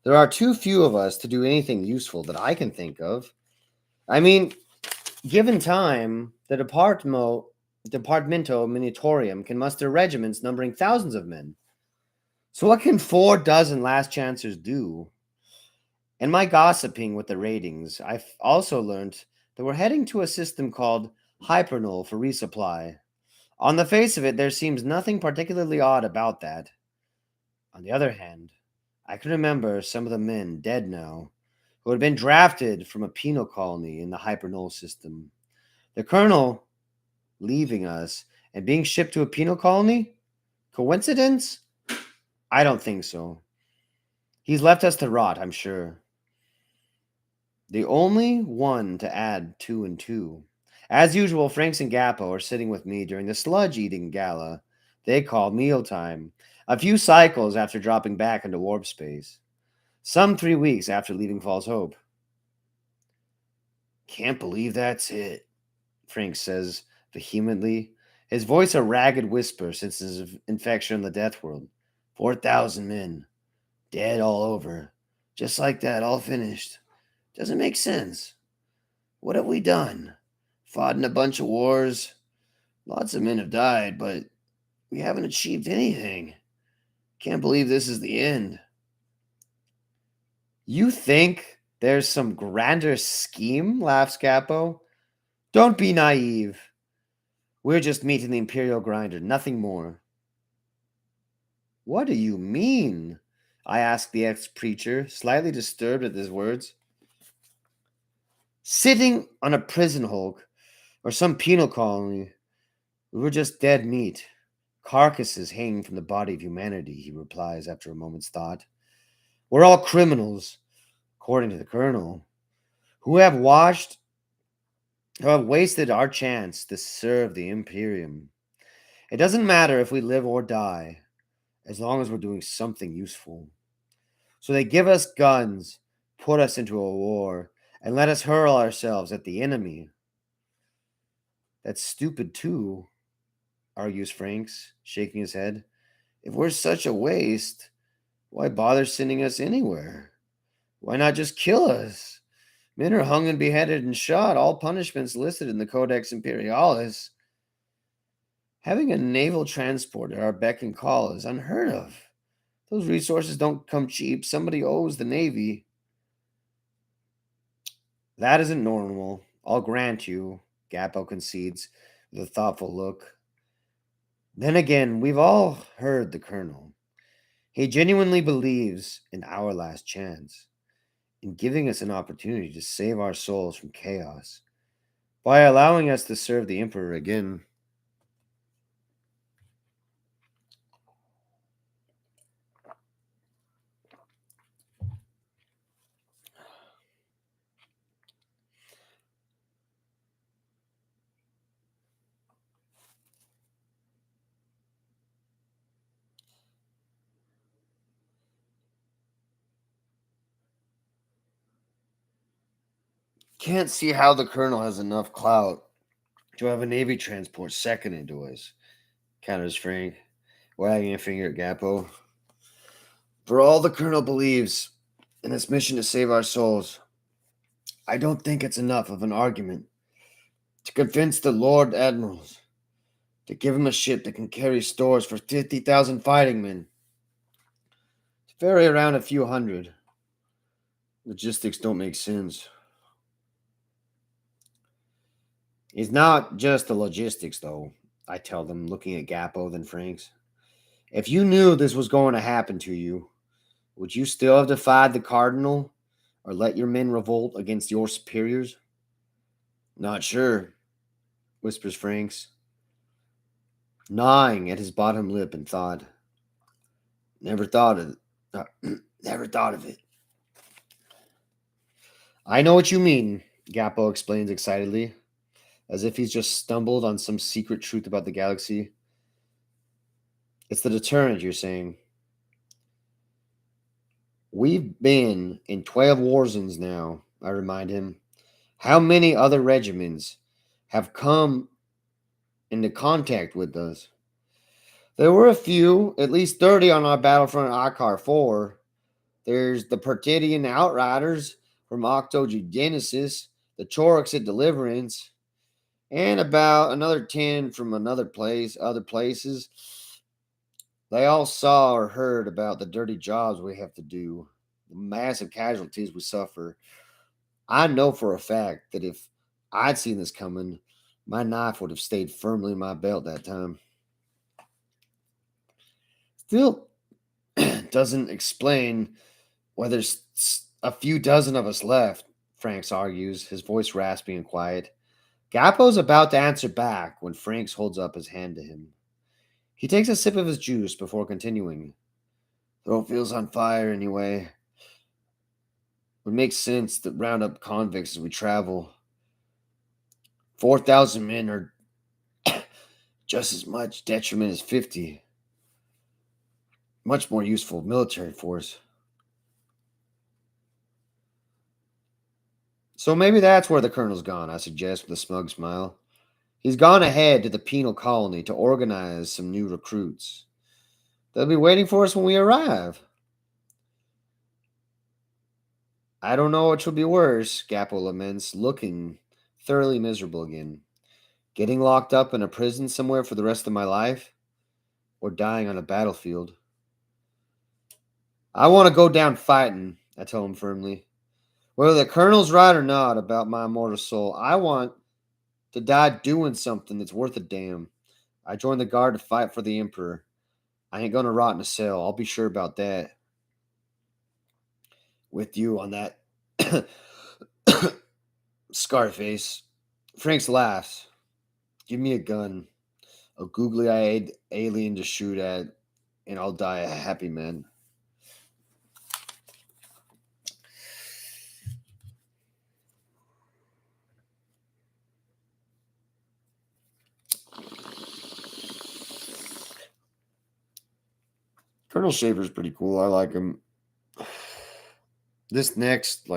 There are too few of us to do anything useful that I can think of. I mean, given time, the Departamento Minitorium can muster regiments numbering thousands of men. So what can 4 dozen last chancers do? In my gossiping with the ratings, I've also learned that we're heading to a system called Hypernull for resupply. On the face of it, there seems nothing particularly odd about that. On the other hand, I can remember some of the men dead now who had been drafted from a penal colony in the Hypernull system. The colonel leaving us and being shipped to a penal colony? Coincidence? I don't think so. He's left us to rot, I'm sure. The only one to add 2 and 2. As usual, Franks and Gappo are sitting with me during the sludge-eating gala they call mealtime, a few cycles after dropping back into warp space. Some 3 weeks after leaving False Hope. Can't believe that's it, Franks says vehemently, his voice a ragged whisper since his infection in the Death World. 4,000 men. Dead all over. Just like that, all finished. Doesn't make sense. What have we done? Fought in a bunch of wars. Lots of men have died, but we haven't achieved anything. Can't believe this is the end. You think there's some grander scheme? Laughs Gappo. Don't be naive. We're just meeting the Imperial grinder, nothing more. What do you mean? I asked the ex-preacher, slightly disturbed at his words. Sitting on a prison hulk or some penal colony, we were just dead meat. Carcasses hanging from the body of humanity, he replies after a moment's thought. We're all criminals, according to the colonel, who have wasted our chance to serve the Imperium. It doesn't matter if we live or die, as long as we're doing something useful. So they give us guns, put us into a war, and let us hurl ourselves at the enemy. That's stupid too, argues Franks, shaking his head. If we're such a waste, why bother sending us anywhere? Why not just kill us? Men are hung and beheaded and shot, all punishments listed in the Codex Imperialis. Having a naval transport at our beck and call is unheard of. Those resources don't come cheap. Somebody owes the Navy. That isn't normal, I'll grant you, Gappo concedes with a thoughtful look. Then again, we've all heard the colonel. He genuinely believes in our last chance, in giving us an opportunity to save our souls from chaos, by allowing us to serve the Emperor again. Can't see how the colonel has enough clout to have a Navy transport second into us, counters Frank, wagging a finger at Gapo. For all the colonel believes in this mission to save our souls, I don't think it's enough of an argument to convince the Lord Admirals to give him a ship that can carry stores for 50,000 fighting men. To ferry around a few hundred. Logistics don't make sense. It's not just the logistics, though, I tell them, looking at Gapo, then Franks. If you knew this was going to happen to you, would you still have defied the Cardinal or let your men revolt against your superiors? Not sure, whispers Franks, gnawing at his bottom lip in thought. Never thought of it. Never thought of it. I know what you mean, Gapo explains excitedly, as if he's just stumbled on some secret truth about the galaxy. It's the deterrent, you're saying. We've been in 12 war zones now, I remind him. How many other regiments have come into contact with us? There were a few, at least 30 on our battlefront Akar 4. There's the Pertidian Outriders from Octogenesis, the Chorix at Deliverance, and about another 10 from other places. They all saw or heard about the dirty jobs we have to do, the massive casualties we suffer. I know for a fact that if I'd seen this coming, my knife would have stayed firmly in my belt that time. Still doesn't explain why there's a few dozen of us left, Franks argues, his voice raspy and quiet. Gapo's about to answer back when Franks holds up his hand to him. He takes a sip of his juice before continuing. Throat feels on fire anyway. Would make sense to round up convicts as we travel. 4,000 men are just as much detriment as 50. Much more useful military force. So maybe that's where the colonel's gone, I suggest with a smug smile. He's gone ahead to the penal colony to organize some new recruits. They'll be waiting for us when we arrive. I don't know which will be worse, Gapo laments, looking thoroughly miserable again. Getting locked up in a prison somewhere for the rest of my life, or dying on a battlefield. I want to go down fighting, I tell him firmly. Whether the colonel's right or not about my immortal soul, I want to die doing something that's worth a damn. I joined the guard to fight for the Emperor. I ain't gonna rot in a cell, I'll be sure about that. With you on that Scarface. Franks laughs. Give me a gun, a googly-eyed alien to shoot at, and I'll die a happy man. Colonel Shaver's pretty cool. I like him. This next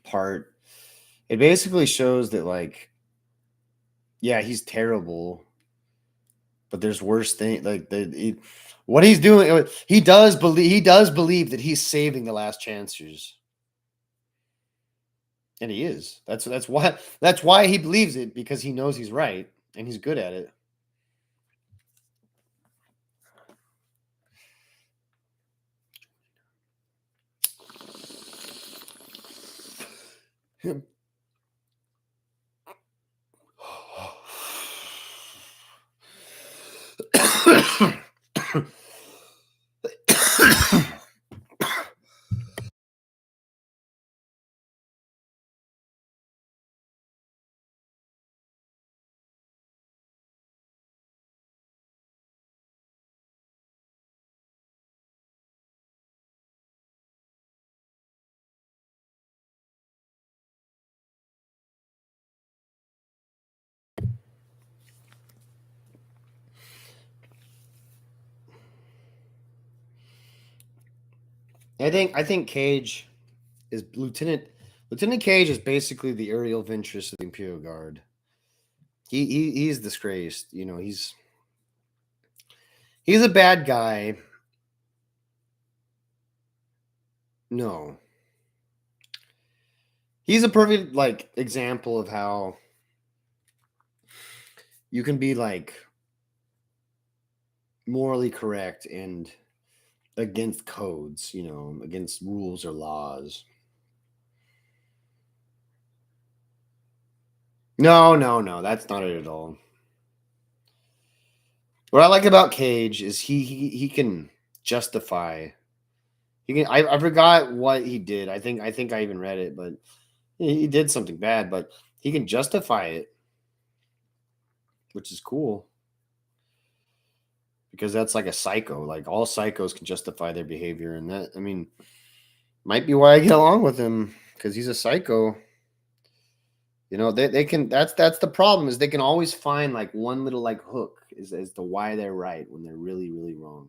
part, it basically shows that yeah, he's terrible, but there's worse things what he's doing. He does believe that he's saving the last chancers, and he is. That's why he believes it, because he knows he's right and he's good at it. I think Cage is Lieutenant Lieutenant Cage is basically the Ariel Ventress of the Imperial Guard. He's disgraced. You know, he's a bad guy. No, he's a perfect like example of how you can be like morally correct and against codes, you know, against rules or laws. No, no, no, that's not it at all. What I like about Cage is he can justify. He can. I forgot what he did. I think I even read it, but he did something bad, but he can justify it, which is cool because that's like a psycho. Like all psychos can justify their behavior, and that I mean might be why I get along with him because he's a psycho. You know, they can. That's the problem is they can always find like one little like hook is as to why they're right when they're really really wrong.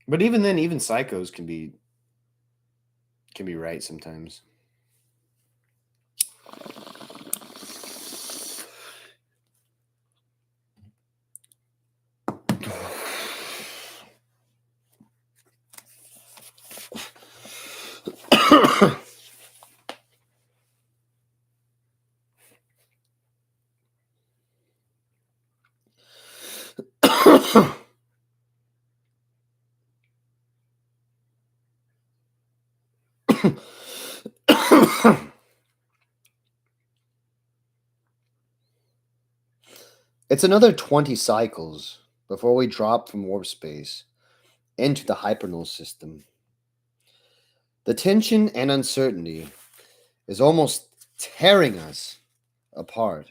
But even then, even psychos can be right sometimes. It's another 20 cycles before we drop from warp space into the hypernull system. The tension and uncertainty is almost tearing us apart.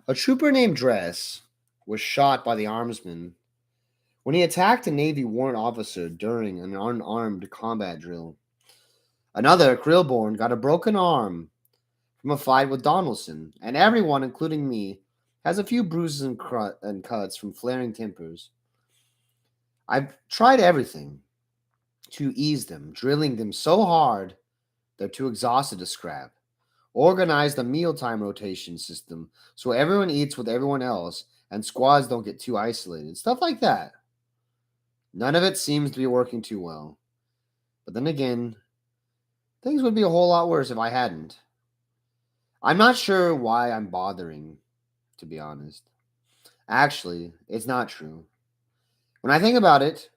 A trooper named Dress was shot by the armsman when he attacked a Navy warrant officer during an unarmed combat drill. Another, Krillborn, got a broken arm from a fight with Donaldson, and everyone, including me, has a few bruises and cuts from flaring tempers. I've tried everything to ease them, drilling them so hard they're too exhausted to scrap. Organized a mealtime rotation system so everyone eats with everyone else and squads don't get too isolated. Stuff like that. None of it seems to be working too well. But then again, things would be a whole lot worse if I hadn't. I'm not sure why I'm bothering, to be honest. Actually, it's not true. When I think about it,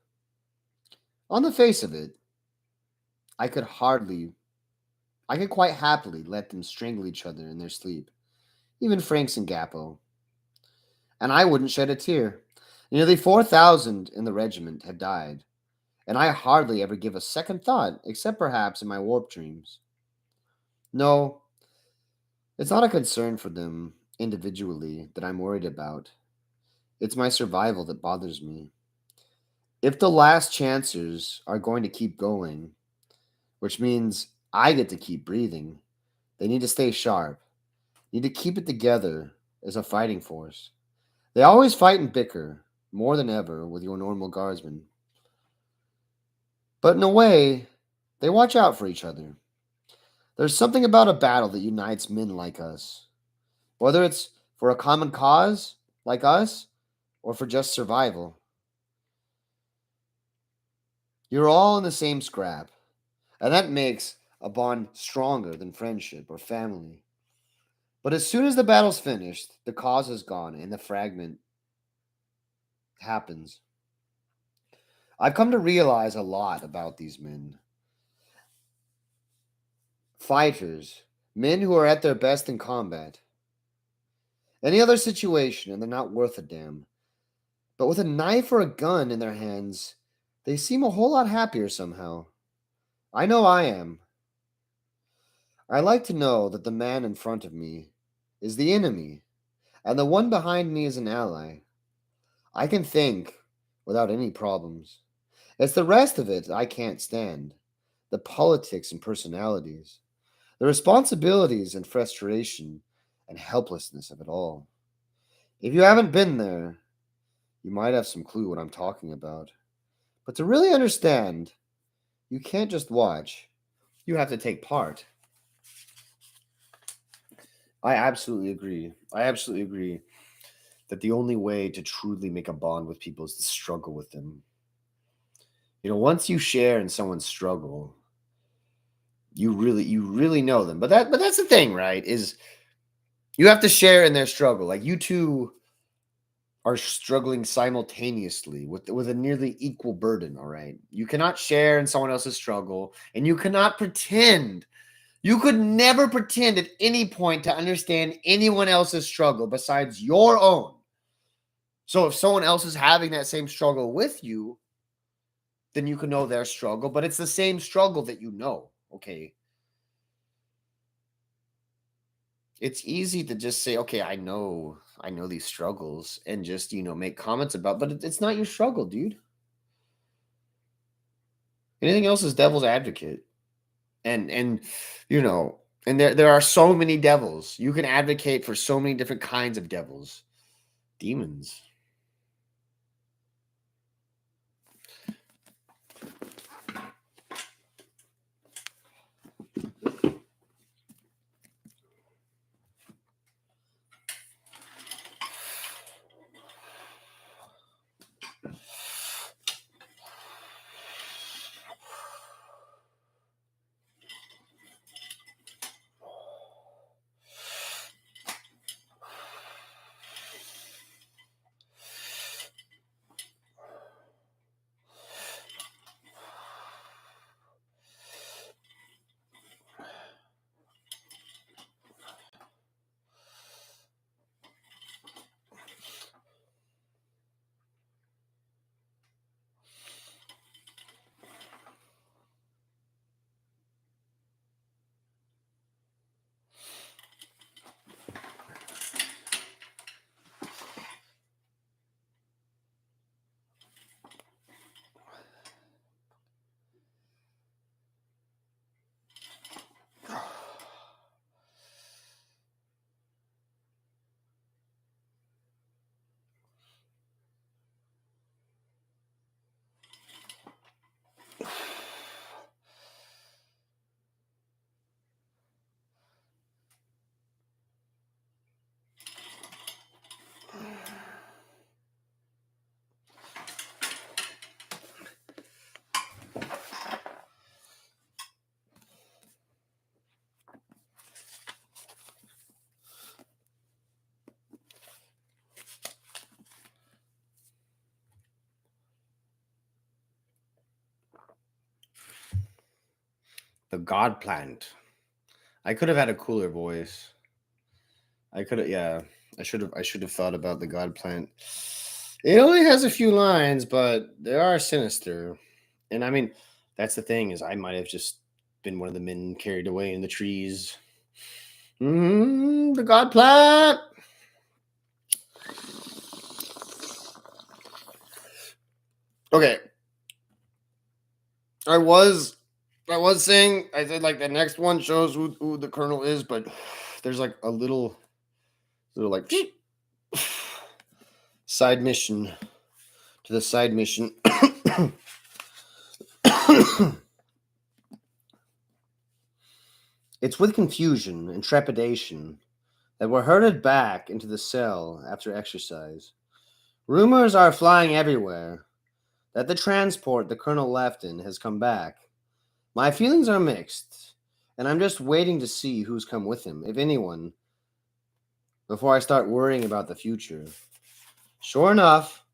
on the face of it, I could hardly, I could quite happily let them strangle each other in their sleep, even Franks and Gappo. And I wouldn't shed a tear. Nearly 4,000 in the regiment had died, and I hardly ever give a second thought, except perhaps in my warp dreams. No, it's not a concern for them individually that I'm worried about. It's my survival that bothers me. If the last chancers are going to keep going, which means I get to keep breathing, they need to stay sharp, need to keep it together as a fighting force. They always fight and bicker, more than ever, with your normal guardsmen. But in a way, they watch out for each other. There's something about a battle that unites men like us. Whether it's for a common cause, like us, or for just survival. You're all in the same scrap, and that makes a bond stronger than friendship or family. But as soon as the battle's finished, the cause is gone and the fragment happens. I've come to realize a lot about these men. Fighters, men who are at their best in combat. Any other situation, and they're not worth a damn. But with a knife or a gun in their hands, they seem a whole lot happier somehow. I know I am. I like to know that the man in front of me is the enemy, and the one behind me is an ally. I can think without any problems. It's the rest of it I can't stand. The politics and personalities, the responsibilities and frustration and helplessness of it all. If you haven't been there, you might have some clue what I'm talking about. But to really understand, you can't just watch, you have to take part. I absolutely agree. I absolutely agree that the only way to truly make a bond with people is to struggle with them. Once you share in someone's struggle, you really know them. But that's the thing, right? Is you have to share in their struggle. Like you two are struggling simultaneously with a nearly equal burden, all right? You cannot share in someone else's struggle, and you cannot pretend. You could never pretend at any point to understand anyone else's struggle besides your own. So if someone else is having that same struggle with you, then you can know their struggle, but it's the same struggle that you know, okay? It's easy to just say, okay, I know these struggles and just, make comments about, but it's not your struggle, dude. Anything else is devil's advocate. And you know, and there are so many devils. You can advocate for so many different kinds of devils. Demons. The God plant. I could have had a cooler voice. I could have, yeah. I should have thought about the God plant. It only has a few lines, but they are sinister. And I mean, that's the thing is I might have just been one of the men carried away in the trees. The God plant. Okay. I was saying I said like the next one shows who the colonel is, but there's like a little like side mission to the side mission. It's with confusion and trepidation that we're herded back into the cell after exercise. Rumors are flying everywhere that the transport the colonel left in has come back. My feelings are mixed, and I'm just waiting to see who's come with him, if anyone, before I start worrying about the future. Sure enough,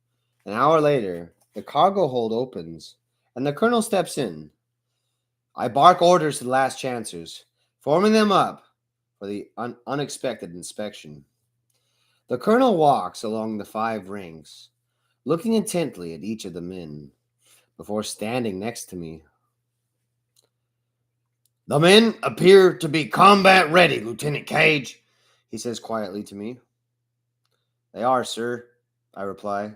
an hour later, the cargo hold opens, and the colonel steps in. I bark orders to the last chancers, forming them up for the unexpected inspection. The colonel walks along the 5 ranks, looking intently at each of the men, before standing next to me. The men appear to be combat ready, Lieutenant Cage, he says quietly to me. They are, sir, I reply,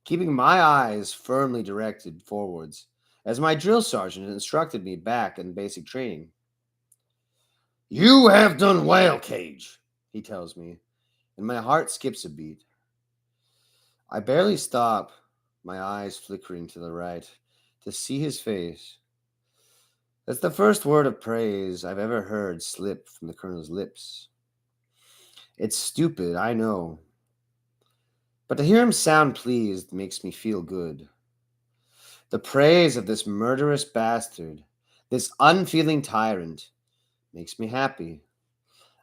keeping my eyes firmly directed forwards, as my drill sergeant instructed me back in basic training. You have done well, Cage, he tells me, and my heart skips a beat. I barely stop, my eyes flickering to the right, to see his face. That's the first word of praise I've ever heard slip from the colonel's lips. It's stupid, I know, but to hear him sound pleased makes me feel good. The praise of this murderous bastard, this unfeeling tyrant, makes me happy.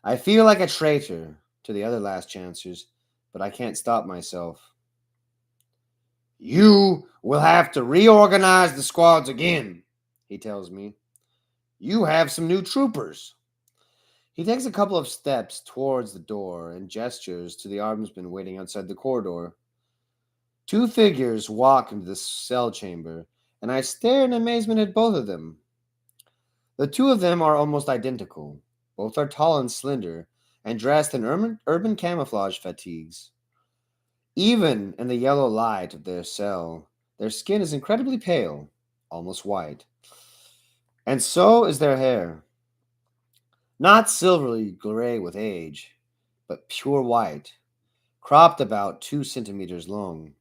I feel like a traitor to the other last chancers, but I can't stop myself. You will have to reorganize the squads again, he tells me. You have some new troopers. He takes a couple of steps towards the door and gestures to the armsmen waiting outside the corridor. Two figures walk into the cell chamber, and I stare in amazement at both of them. The two of them are almost identical. Both are tall and slender, and dressed in urban camouflage fatigues. Even in the yellow light of their cell, their skin is incredibly pale, almost white. And so is their hair. Not silvery gray with age, but pure white, cropped about 2 centimeters long.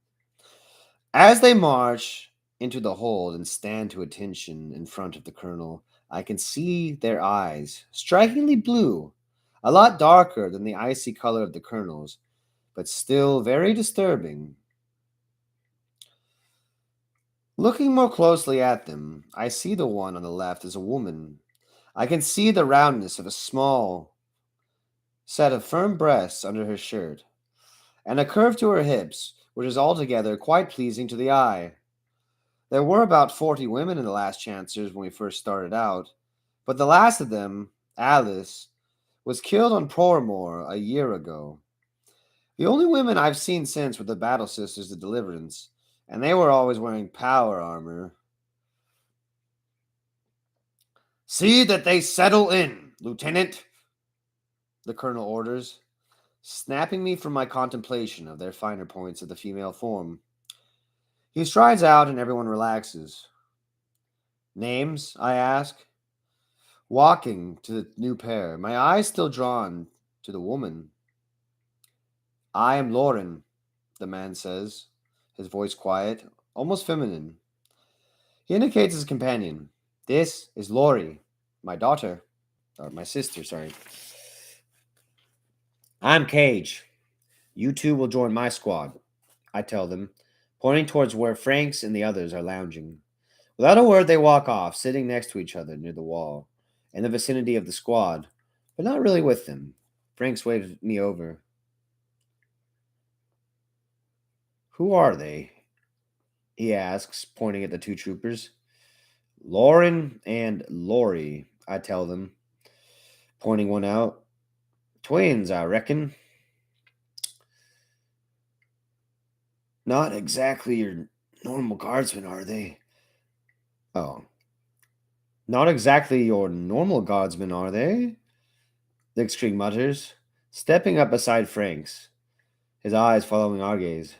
As they march into the hold and stand to attention in front of the colonel, I can see their eyes, strikingly blue, a lot darker than the icy color of the colonel's, but still very disturbing. Looking more closely at them, I see the one on the left is a woman. I can see the roundness of a small set of firm breasts under her shirt, and a curve to her hips, which is altogether quite pleasing to the eye. There were about 40 women in the last Chancers when we first started out, but the last of them, Alice, was killed on Pormore a year ago. The only women I've seen since were the Battle Sisters of Deliverance, and they were always wearing power armor. See that they settle in, Lieutenant, the colonel orders, snapping me from my contemplation of their finer points of the female form. He strides out and everyone relaxes. Names? I ask. Walking to the new pair, my eyes still drawn to the woman. I am Lauren, the man says, his voice quiet, almost feminine. He indicates his companion. This is Lori, my daughter, or my sister, sorry. I'm Cage. You two will join my squad, I tell them, pointing towards where Franks and the others are lounging. Without a word, they walk off, sitting next to each other near the wall, in the vicinity of the squad, but not really with them. Franks waves me over. Who are they? He asks, pointing at the two troopers. Lauren and Lori, I tell them, pointing one out. Twins, I reckon. Not exactly your normal guardsmen, are they? Oh, not exactly your normal guardsmen, are they? Blitzkrieg mutters, stepping up beside Franks, his eyes following our gaze.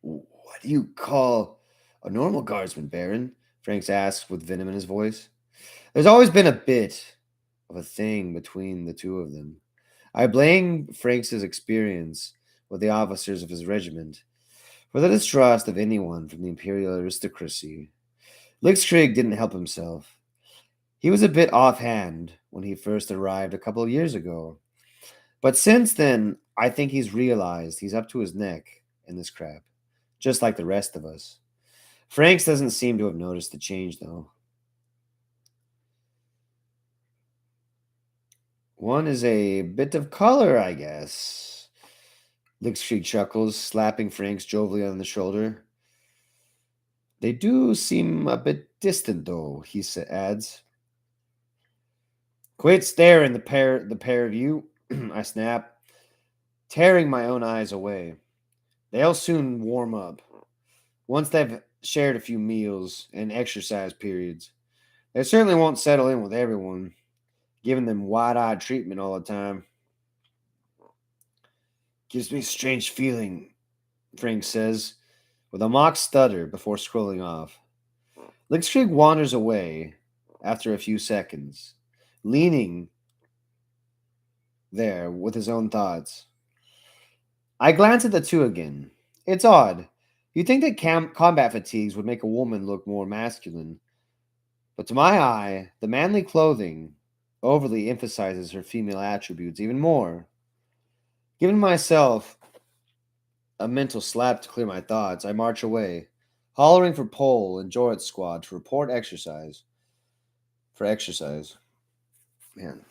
What do you call a normal guardsman, Baron? Franks asks with venom in his voice. There's always been a bit of a thing between the two of them. I blame Franks' experience with the officers of his regiment for the distrust of anyone from the imperial aristocracy. Blitzkrieg didn't help himself. He was a bit offhand when he first arrived a couple of years ago. But since then, I think he's realized he's up to his neck in this crap, just like the rest of us. Franks doesn't seem to have noticed the change, though. One is a bit of color, I guess. Lickstreet chuckles, slapping Franks jovially on the shoulder. They do seem a bit distant, though, he adds. Quit staring, the pair of you, I snap, tearing my own eyes away. They'll soon warm up. Once they've shared a few meals and exercise periods, they certainly won't settle in with everyone, giving them wide-eyed treatment all the time. Gives me a strange feeling, Frank says, with a mock stutter before scrolling off. Lickstreak wanders away after a few seconds, leaning there with his own thoughts. I glance at the two again. It's odd. You'd think that combat fatigues would make a woman look more masculine, but to my eye, the manly clothing overly emphasizes her female attributes even more. Giving myself a mental slap to clear my thoughts, I march away, hollering for Pole and Jorrit's squad to report exercise. For exercise. Man.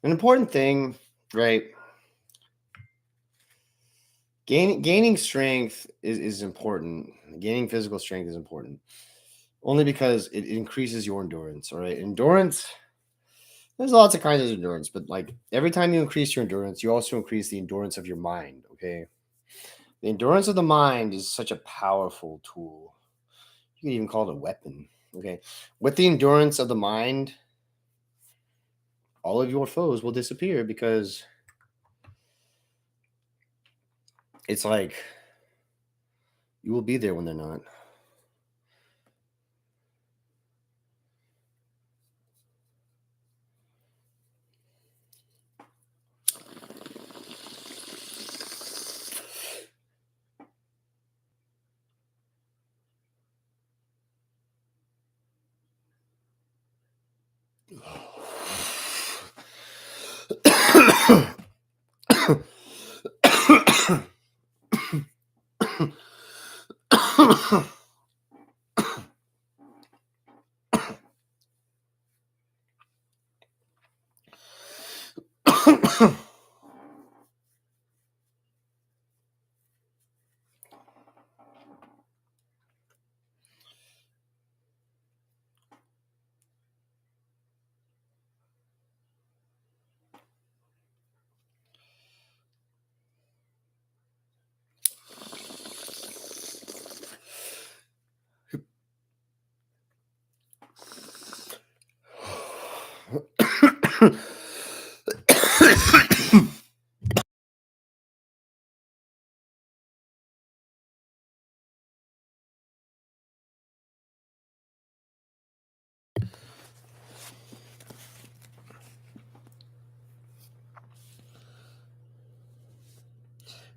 An important thing, right? Gaining strength is important. Gaining physical strength is important. Only because it increases your endurance, all right? Endurance, there's lots of kinds of endurance, but like every time you increase your endurance, you also increase the endurance of your mind, okay? The endurance of the mind is such a powerful tool. You can even call it a weapon, okay? With the endurance of the mind, all of your foes will disappear because it's like you will be there when they're not.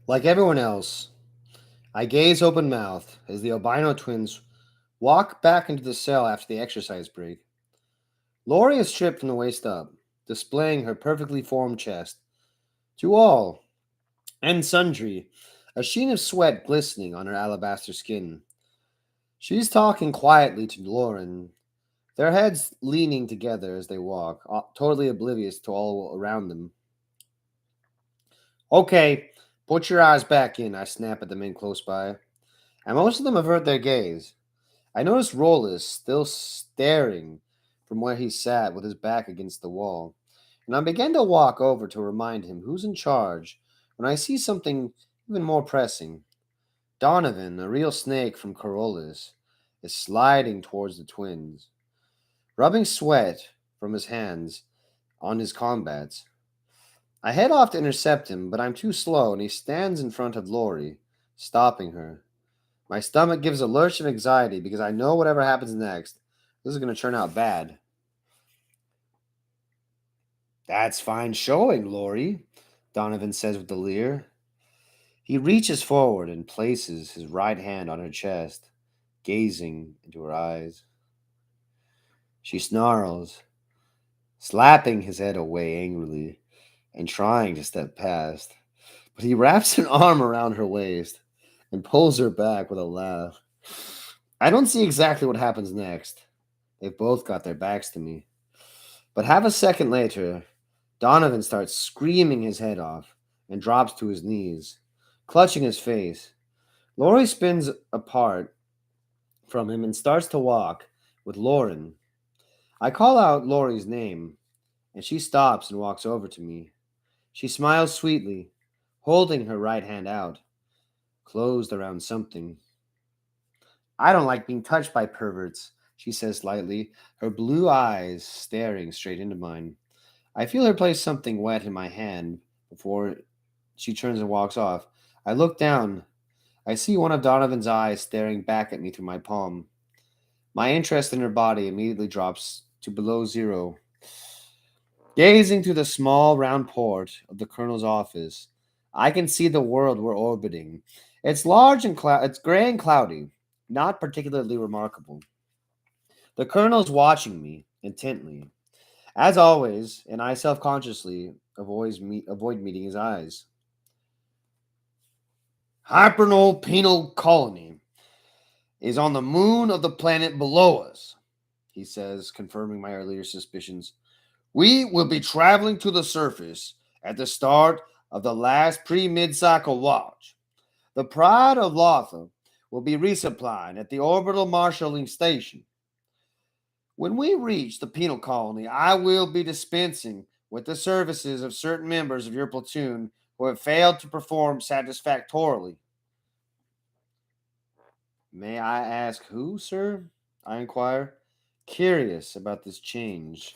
Like everyone else, I gaze open mouthed as the albino twins walk back into the cell after the exercise break. Lori is stripped from the waist up, displaying her perfectly formed chest. To all, and sundry, a sheen of sweat glistening on her alabaster skin. She's talking quietly to Lauren, their heads leaning together as they walk, totally oblivious to all around them. Okay, put your eyes back in, I snap at the men close by, and most of them avert their gaze. I notice Rollis still staring from where he sat with his back against the wall, and I begin to walk over to remind him who's in charge when I see something even more pressing. Donovan, a real snake from Corollas, is sliding towards the twins, rubbing sweat from his hands on his combats. I head off to intercept him, but I'm too slow, and he stands in front of Lori, stopping her. My stomach gives a lurch of anxiety because I know whatever happens next, this is going to turn out bad. That's fine showing, Lori, Donovan says with a leer. He reaches forward and places his right hand on her chest, gazing into her eyes. She snarls, slapping his head away angrily and trying to step past. But he wraps an arm around her waist and pulls her back with a laugh. I don't see exactly what happens next. They've both got their backs to me. But half a second later, Donovan starts screaming his head off and drops to his knees, clutching his face. Lori spins apart from him and starts to walk with Lauren. I call out Lori's name, and she stops and walks over to me. She smiles sweetly, holding her right hand out, closed around something. I don't like being touched by perverts, she says lightly, her blue eyes staring straight into mine. I feel her place something wet in my hand before she turns and walks off. I look down. I see one of Donovan's eyes staring back at me through my palm. My interest in her body immediately drops to below zero. Gazing through the small round port of the colonel's office, I can see the world we're orbiting. It's large and it's gray and cloudy, not particularly remarkable. The colonel's watching me intently, as always, and I self-consciously avoid meeting his eyes. Hypernal Penal Colony is on the moon of the planet below us, he says, confirming my earlier suspicions. We will be traveling to the surface at the start of the last pre-mid-cycle watch. The Pride of Lothar will be resupplying at the orbital marshalling station. When we reach the penal colony, I will be dispensing with the services of certain members of your platoon who have failed to perform satisfactorily. May I ask who, sir? I inquire, curious about this change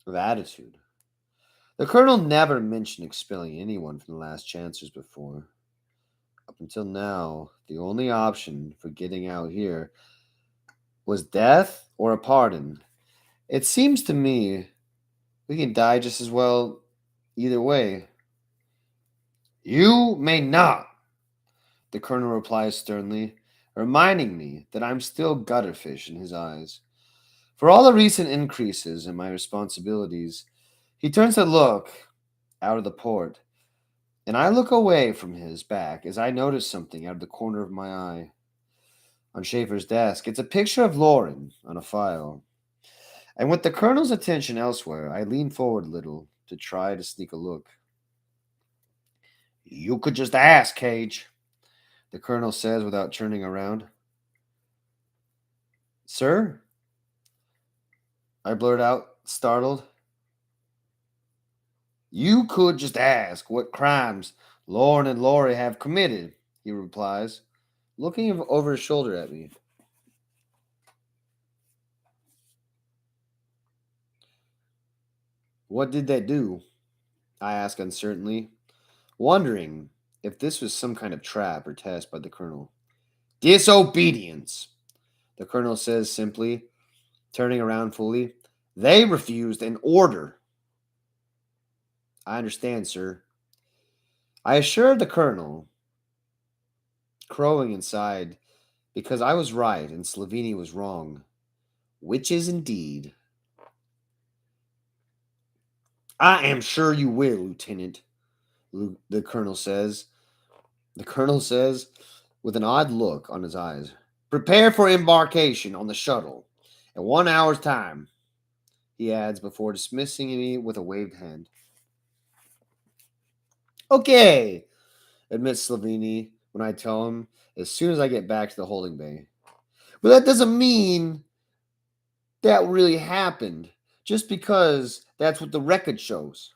of attitude. The colonel never mentioned expelling anyone from the last chancers before. Up until now, the only option for getting out here was death or a pardon. It seems to me we can die just as well either way. You may not, the colonel replies sternly, reminding me that I'm still gutterfish in his eyes. For all the recent increases in my responsibilities, he turns to look out of the port, and I look away from his back as I notice something out of the corner of my eye. On Schaefer's desk, it's a picture of Lauren on a file. And with the colonel's attention elsewhere, I lean forward a little to try to sneak a look. You could just ask, Cage, the colonel says without turning around. Sir? I blurt out, startled. You could just ask what crimes Lauren and Lori have committed, he replies, looking over his shoulder at me. What did they do? I ask uncertainly, wondering if this was some kind of trap or test by the colonel. Disobedience, the colonel says simply, turning around fully. They refused an order. I understand, sir. I assured the colonel, crowing inside, because I was right and Sloveni was wrong. Witches indeed. I am sure you will, Lieutenant, the colonel says. The colonel says, with an odd look on his eyes, prepare for embarkation on the shuttle, In 1 hour's time, he adds before dismissing me with a waved hand. Okay, admits Slovini when I tell him as soon as I get back to the holding bay. But that doesn't mean that really happened, just because that's what the record shows.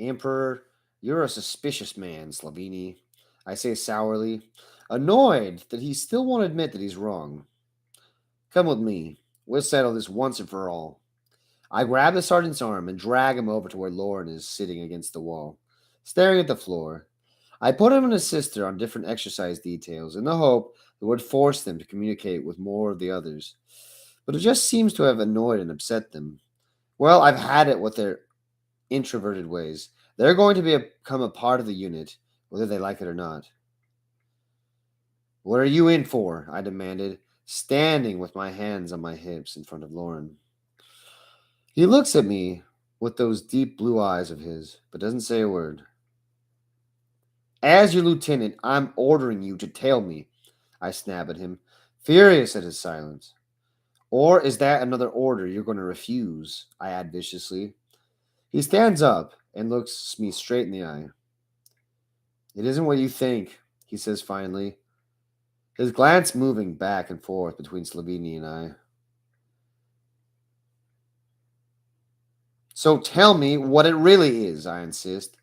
Emperor, you're a suspicious man, Slovini, I say sourly, annoyed that he still won't admit that he's wrong. Come with me. We'll settle this once and for all. I grab the sergeant's arm and drag him over to where Lauren is sitting against the wall, staring at the floor. I put him and his sister on different exercise details in the hope it would force them to communicate with more of the others. But it just seems to have annoyed and upset them. Well, I've had it with their introverted ways. They're going to become a part of the unit, whether they like it or not. What are you in for? I demanded, standing with my hands on my hips in front of Lauren. He looks at me with those deep blue eyes of his, but doesn't say a word. As your lieutenant, I'm ordering you to tell me, I snap at him, furious at his silence. Or is that another order you're going to refuse? I add viciously. He stands up and looks me straight in the eye. It isn't what you think, he says finally, his glance moving back and forth between Slovini and I. So tell me what it really is, I insist.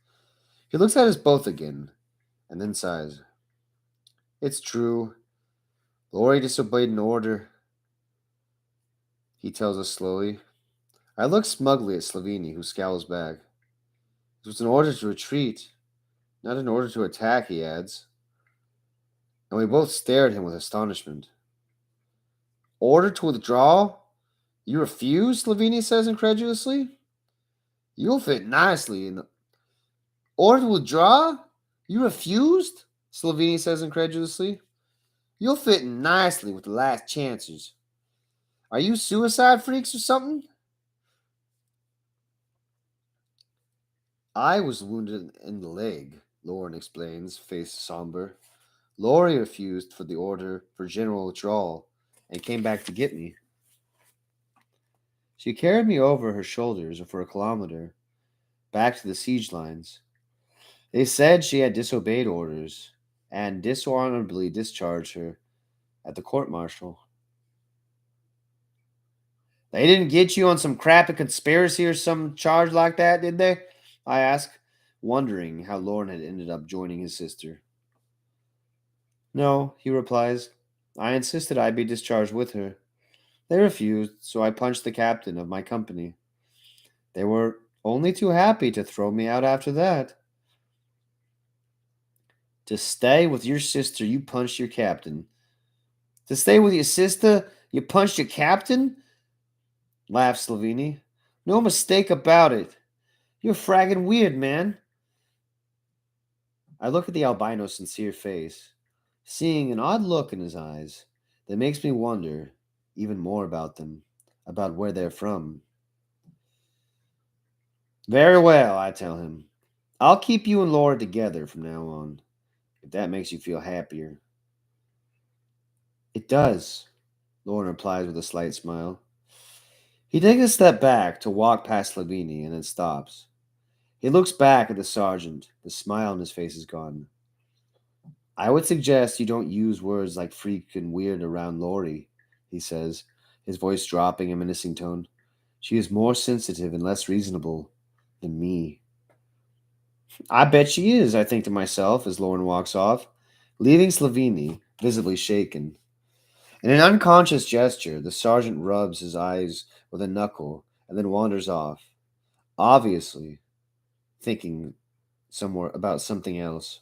He looks at us both again, and then sighs. It's true. Lori disobeyed an order, he tells us slowly. I look smugly at Slovini, who scowls back. It was an order to retreat, not an order to attack, he adds. And we both stare at him with astonishment. Order to withdraw? You refuse? Slovini says incredulously. You'll fit nicely in the... Order to withdraw? You refused? Slovini says incredulously. You'll fit in nicely with the last chancers. Are you suicide freaks or something? I was wounded in the leg, Lauren explains, face somber. Laurie refused for the order for general withdrawal and came back to get me. She carried me over her shoulders for a kilometer, back to the siege lines. They said she had disobeyed orders and dishonorably discharged her at the court martial. They didn't get you on some crappy conspiracy or some charge like that, did they? I asked, wondering how Lauren had ended up joining his sister. No, he replies. I insisted I be discharged with her. They refused, so I punched the captain of my company. They were only too happy to throw me out after that. To stay with your sister, you punched your captain. To stay with your sister, you punched your captain? Laughed Slovini. No mistake about it. You're fragging weird, man. I look at the albino's sincere face, seeing an odd look in his eyes that makes me wonder even more about them, about where they're from. Very well, I tell him. I'll keep you and Laura together from now on, if that makes you feel happier. It does, Lauren replies with a slight smile. He takes a step back to walk past Slovini and then stops. He looks back at the sergeant. The smile on his face is gone. I would suggest you don't use words like freak and weird around Lori, he says, his voice dropping in a menacing tone. She is more sensitive and less reasonable than me. I bet she is, I think to myself as Lauren walks off, leaving Slovini visibly shaken. In an unconscious gesture, the sergeant rubs his eyes with a knuckle and then wanders off, obviously thinking somewhere about something else.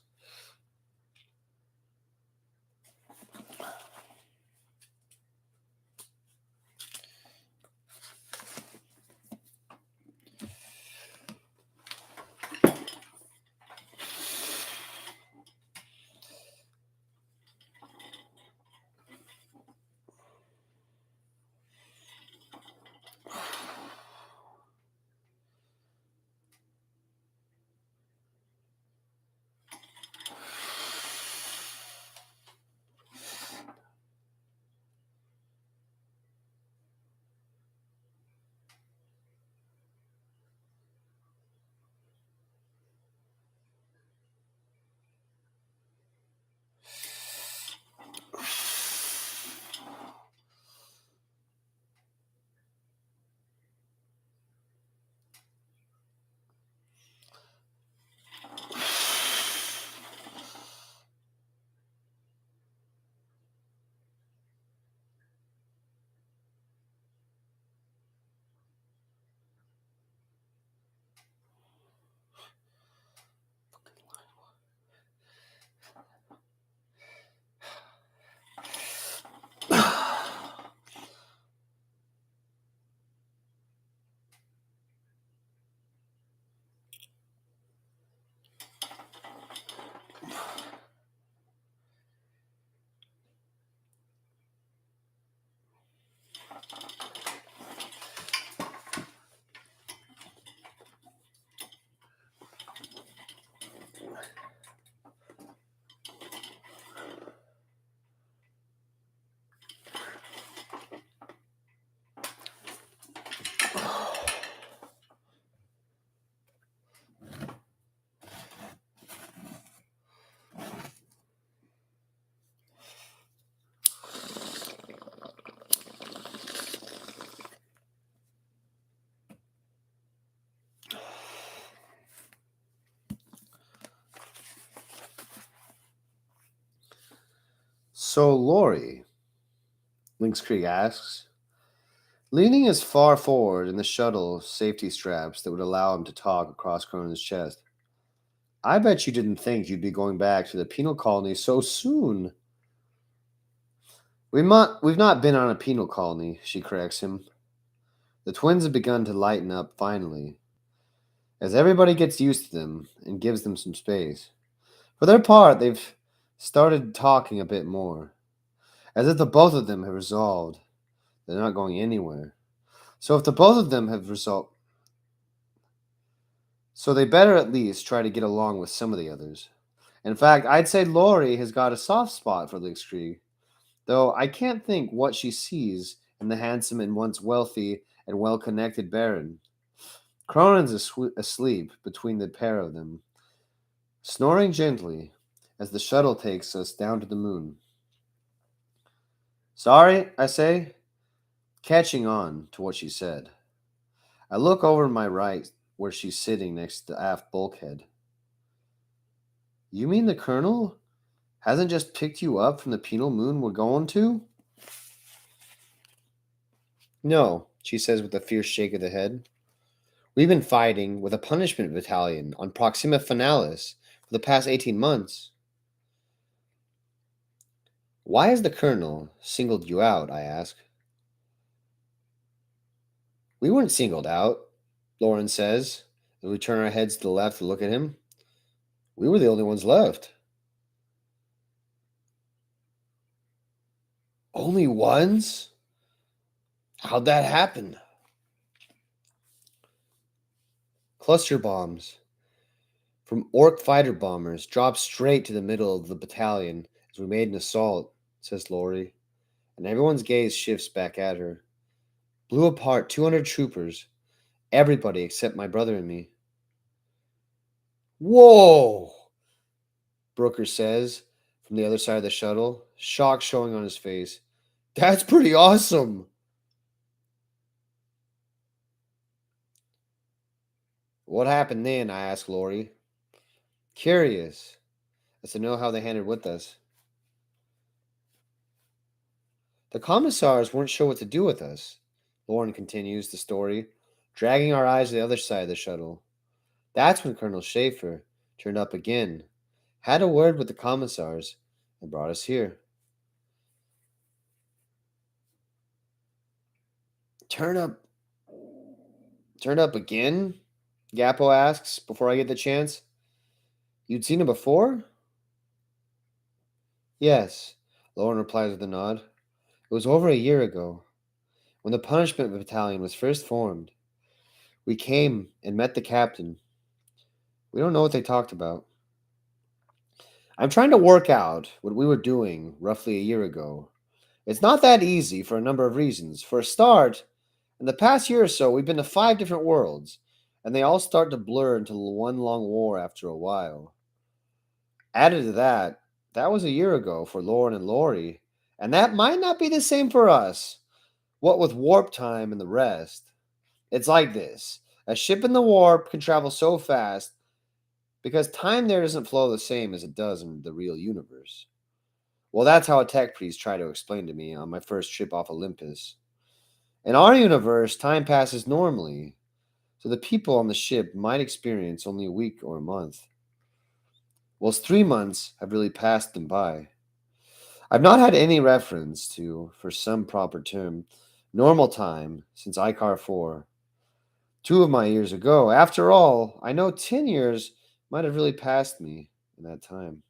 So, Lori, Lynx Creek asks, leaning as far forward in the shuttle safety straps that would allow him to talk across Cronin's chest. I bet you didn't think you'd be going back to the penal colony so soon. We've not been on a penal colony, she corrects him. The twins have begun to lighten up finally, as everybody gets used to them and gives them some space. For their part, they've started talking a bit more, as if the both of them have resolved they're not going anywhere. So if the both of them have resolved, so they better at least try to get along with some of the others. In fact, I'd say Lori has got a soft spot for Lickskrieg, though I can't think what she sees in the handsome and once wealthy and well-connected Baron. Cronin's asleep between the pair of them, snoring gently as the shuttle takes us down to the moon. Sorry, I say, catching on to what she said. I look over to my right where she's sitting next to the aft bulkhead. You mean the Colonel hasn't just picked you up from the penal moon we're going to? No, she says with a fierce shake of the head. We've been fighting with a punishment battalion on Proxima Finalis for the past 18 months. Why has the Colonel singled you out, I ask. We weren't singled out, Lauren says, as we turn our heads to the left to look at him. We were the only ones left. Only ones? How'd that happen? Cluster bombs from Orc fighter bombers dropped straight to the middle of the battalion as we made an assault, says Lori, and everyone's gaze shifts back at her. Blew apart 200 troopers, everybody except my brother and me. Whoa! Brooker says from the other side of the shuttle, shock showing on his face. That's pretty awesome! What happened then? I asked Lori. Curious as to know how they handled with us. The commissars weren't sure what to do with us, Lauren continues the story, dragging our eyes to the other side of the shuttle. That's when Colonel Schaefer turned up again, had a word with the commissars, and brought us here. Turn up Turn up again? Gapo asks before I get the chance. You'd seen him before? Yes, Lauren replies with a nod. It was over a year ago, when the punishment battalion was first formed. We came and met the captain. We don't know what they talked about. I'm trying to work out what we were doing roughly a year ago. It's not that easy for a number of reasons. For a start, in the past year or so, we've been to 5 different worlds, and they all start to blur into one long war after a while. Added to that, that was a year ago for Lauren and Lori, and that might not be the same for us. What with warp time and the rest. It's like this. A ship in the warp can travel so fast because time there doesn't flow the same as it does in the real universe. Well, that's how a tech priest tried to explain to me on my first trip off Olympus. In our universe, time passes normally, so the people on the ship might experience only a week or a month, whilst 3 months have really passed them by. I've not had any reference to, for some proper term, normal time since Icar 4. 2 of my years ago. After all, I know 10 years might have really passed me in that time.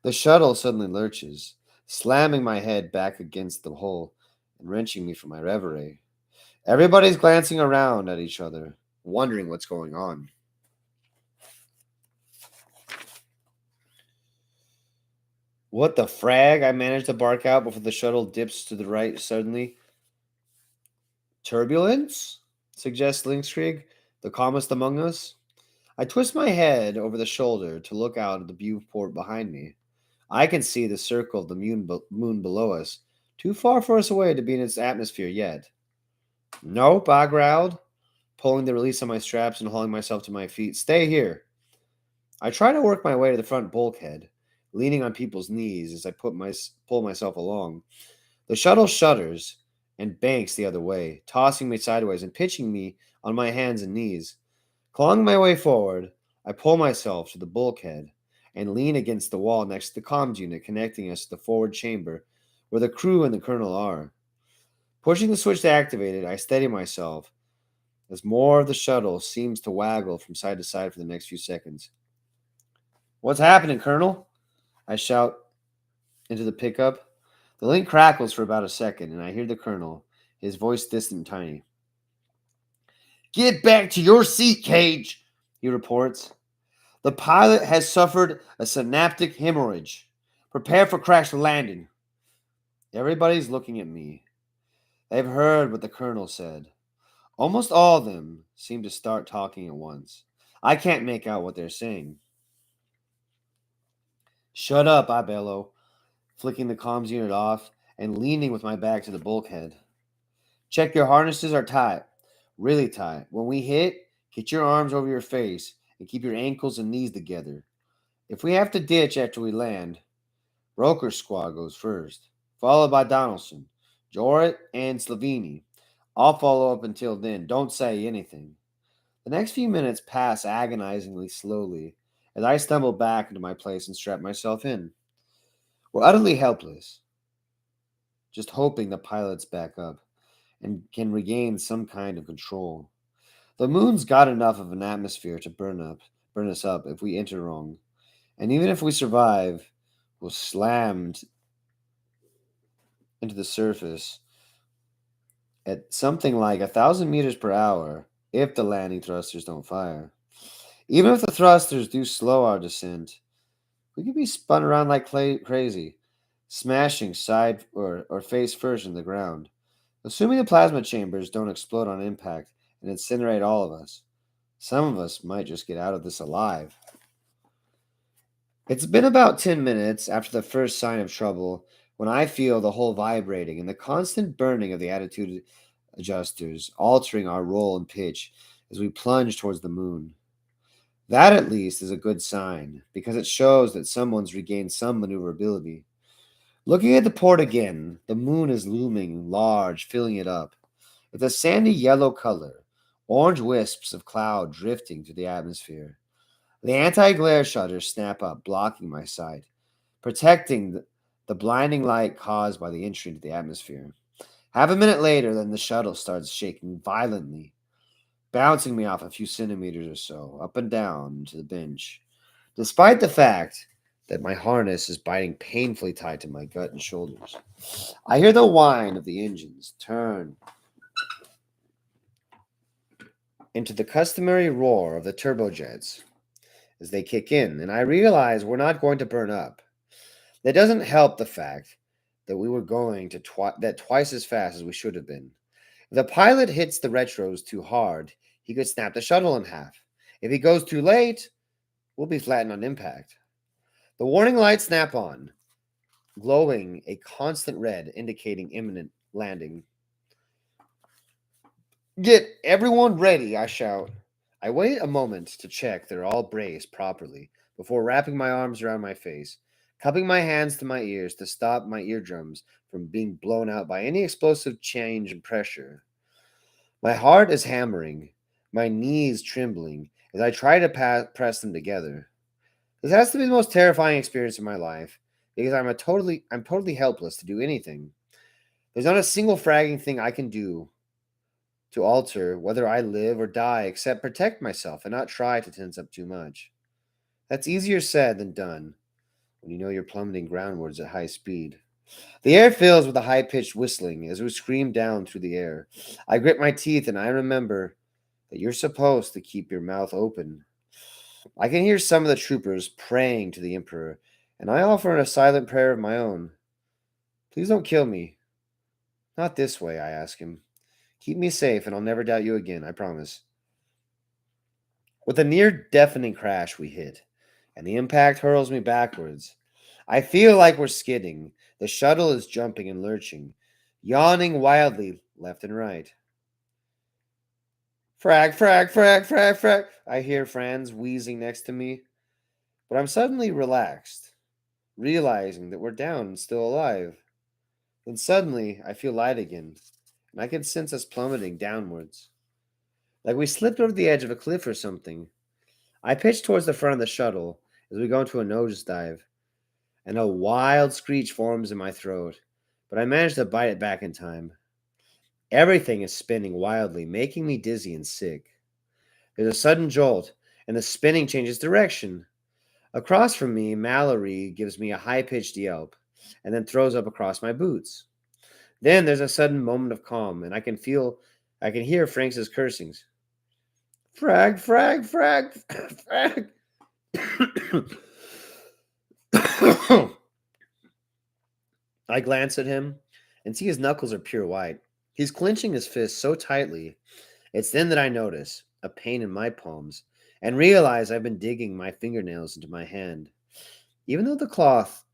The shuttle suddenly lurches, slamming my head back against the hull and wrenching me from my reverie. Everybody's glancing around at each other, wondering what's going on. What the frag? I managed to bark out before the shuttle dips to the right suddenly. Turbulence? Suggests Linkskrieg, the calmest among us. I twist my head over the shoulder to look out at the viewport behind me. I can see the circle of the moon below us, too far for us away to be in its atmosphere yet. Nope, I growled, pulling the release on my straps and hauling myself to my feet. Stay here. I try to work my way to the front bulkhead, leaning on people's knees as I pull myself along. The shuttle shudders and banks the other way, tossing me sideways and pitching me on my hands and knees. Clawing my way forward, I pull myself to the bulkhead and lean against the wall next to the comms unit connecting us to the forward chamber where the crew and the colonel are. Pushing the switch to activate it, I steady myself as more of the shuttle seems to waggle from side to side for the next few seconds. What's happening, Colonel? I shout into the pickup. The link crackles for about a second, and I hear the colonel, his voice distant and tiny. Get back to your seat, Cage, he reports. The pilot has suffered a synaptic hemorrhage. Prepare for crash landing. Everybody's looking at me. They've heard what the colonel said. Almost all of them seem to start talking at once. I can't make out what they're saying. Shut up, I bellow, flicking the comms unit off and leaning with my back to the bulkhead. Check your harnesses are tight, really tight. When we hit, get your arms over your face and keep your ankles and knees together. If we have to ditch after we land, Broker's squad goes first, followed by Donaldson, Jorrit, and Sloveni. I'll follow up until then. Don't say anything. The next few minutes pass agonizingly slowly as I stumble back into my place and strap myself in. We're utterly helpless, just hoping the pilot's back up and can regain some kind of control. The moon's got enough of an atmosphere to burn us up if we enter wrong. And even if we survive, we'll slammed into the surface at something like 1,000 meters per hour if the landing thrusters don't fire. Even if the thrusters do slow our descent, we could be spun around like crazy, smashing side or face first in the ground. Assuming the plasma chambers don't explode on impact and incinerate all of us, some of us might just get out of this alive. It's been about 10 minutes after the first sign of trouble when I feel the hull vibrating and the constant burning of the attitude adjusters altering our roll and pitch as we plunge towards the moon. That at least is a good sign because it shows that someone's regained some maneuverability. Looking at the port again, the moon is looming large, filling it up. It's a sandy yellow color, orange wisps of cloud drifting through the atmosphere. The anti-glare shutters snap up, blocking my sight, protecting the blinding light caused by the entry into the atmosphere. Half a minute later, then the shuttle starts shaking violently, bouncing me off a few centimeters or so, up and down to the bench, despite the fact that my harness is biting painfully tight to my gut and shoulders. I hear the whine of the engines turn into the customary roar of the turbojets as they kick in, and I realize we're not going to burn up. That doesn't help the fact that we were going to twice as fast as we should have been. If the pilot hits the retros too hard, he could snap the shuttle in half. If he goes too late, we'll be flattened on impact. The warning lights snap on, glowing a constant red indicating imminent landing. Get everyone ready, I shout. I wait a moment to check they're all braced properly before wrapping my arms around my face, cupping my hands to my ears to stop my eardrums from being blown out by any explosive change in pressure. My heart is hammering, my knees trembling as I try to press them together. This has to be the most terrifying experience of my life because I'm totally helpless to do anything. There's not a single fragging thing I can do to alter whether I live or die except protect myself and not try to tense up too much. That's easier said than done, when you know you're plummeting groundwards at high speed. The air fills with a high pitched whistling as we scream down through the air. I grit my teeth and I remember that you're supposed to keep your mouth open. I can hear some of the troopers praying to the Emperor, and I offer a silent prayer of my own. Please don't kill me. Not this way, I ask him. Keep me safe, and I'll never doubt you again, I promise. With a near deafening crash, we hit, and the impact hurls me backwards. I feel like we're skidding. The shuttle is jumping and lurching, yawning wildly left and right. Frag, frag, frag, frag, frag. I hear Franz wheezing next to me, but I'm suddenly relaxed, realizing that we're down and still alive. Then suddenly, I feel light again, and I can sense us plummeting downwards, like we slipped over the edge of a cliff or something. I pitch towards the front of the shuttle as we go into a nosedive, and a wild screech forms in my throat, but I manage to bite it back in time. Everything is spinning wildly, making me dizzy and sick. There's a sudden jolt, and the spinning changes direction. Across from me, Mallory gives me a high pitched yelp, and then throws up across my boots. Then there's a sudden moment of calm, and I can hear Frank's cursings. Frag, frag, frag, frag. I glance at him and see his knuckles are pure white. He's clenching his fist so tightly. It's then that I notice a pain in my palms and realize I've been digging my fingernails into my hand, even though the cloth,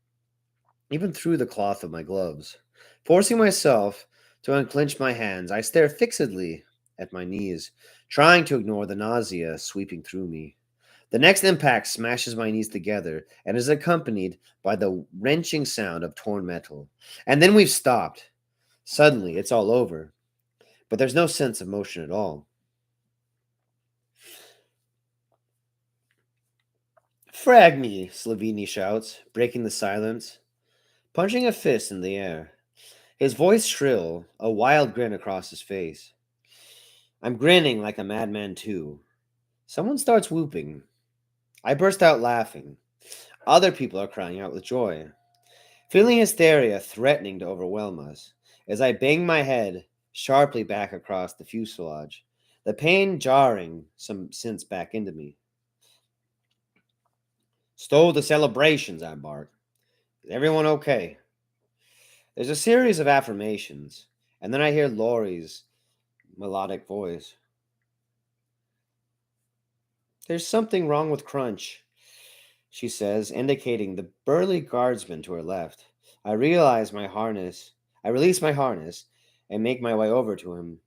even through the cloth of my gloves. Forcing myself to unclench my hands, I stare fixedly at my knees, trying to ignore the nausea sweeping through me. The next impact smashes my knees together and is accompanied by the wrenching sound of torn metal. And then we've stopped. Suddenly, it's all over, but there's no sense of motion at all. Frag me, Sloveni shouts, breaking the silence, punching a fist in the air. His voice shrill, a wild grin across his face. I'm grinning like a madman too. Someone starts whooping. I burst out laughing. Other people are crying out with joy, feeling hysteria threatening to overwhelm us as I bang my head sharply back across the fuselage, the pain jarring some sense back into me. Stole the celebrations, I bark. Is everyone okay? There's a series of affirmations, and then I hear Laurie's melodic voice. There's something wrong with Crunch, she says, indicating the burly guardsman to her left. I realize my harness. I release my harness and make my way over to him,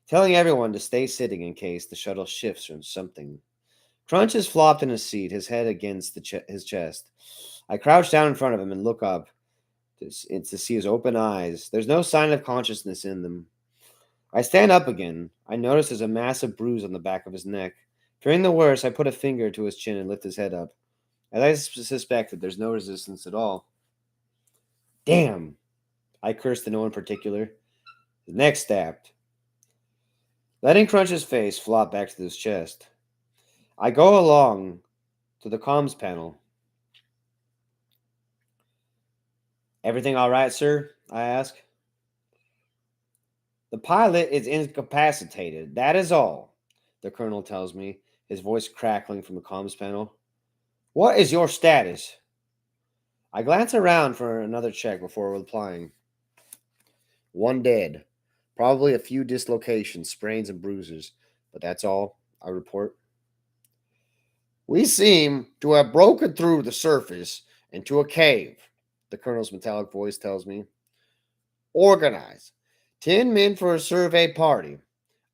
telling everyone to stay sitting in case the shuttle shifts from something. Crunch is flopped in his seat, his head against his chest. I crouch down in front of him and look up to see his open eyes. There's no sign of consciousness in them. I stand up again. I notice there's a massive bruise on the back of his neck. Fearing the worst, I put a finger to his chin and lift his head up. As I suspected, there's no resistance at all. Damn! I cursed to no one in particular. His neck snapped, letting Crunch's face flop back to his chest. I go along to the comms panel. Everything all right, sir? I ask. The pilot is incapacitated. That is all, the colonel tells me, his voice crackling from the comms panel. What is your status? I glance around for another check before replying. One dead. Probably a few dislocations, sprains, and bruises, but that's all, I report. We seem to have broken through the surface into a cave, the colonel's metallic voice tells me. Organize. 10 men for a survey party.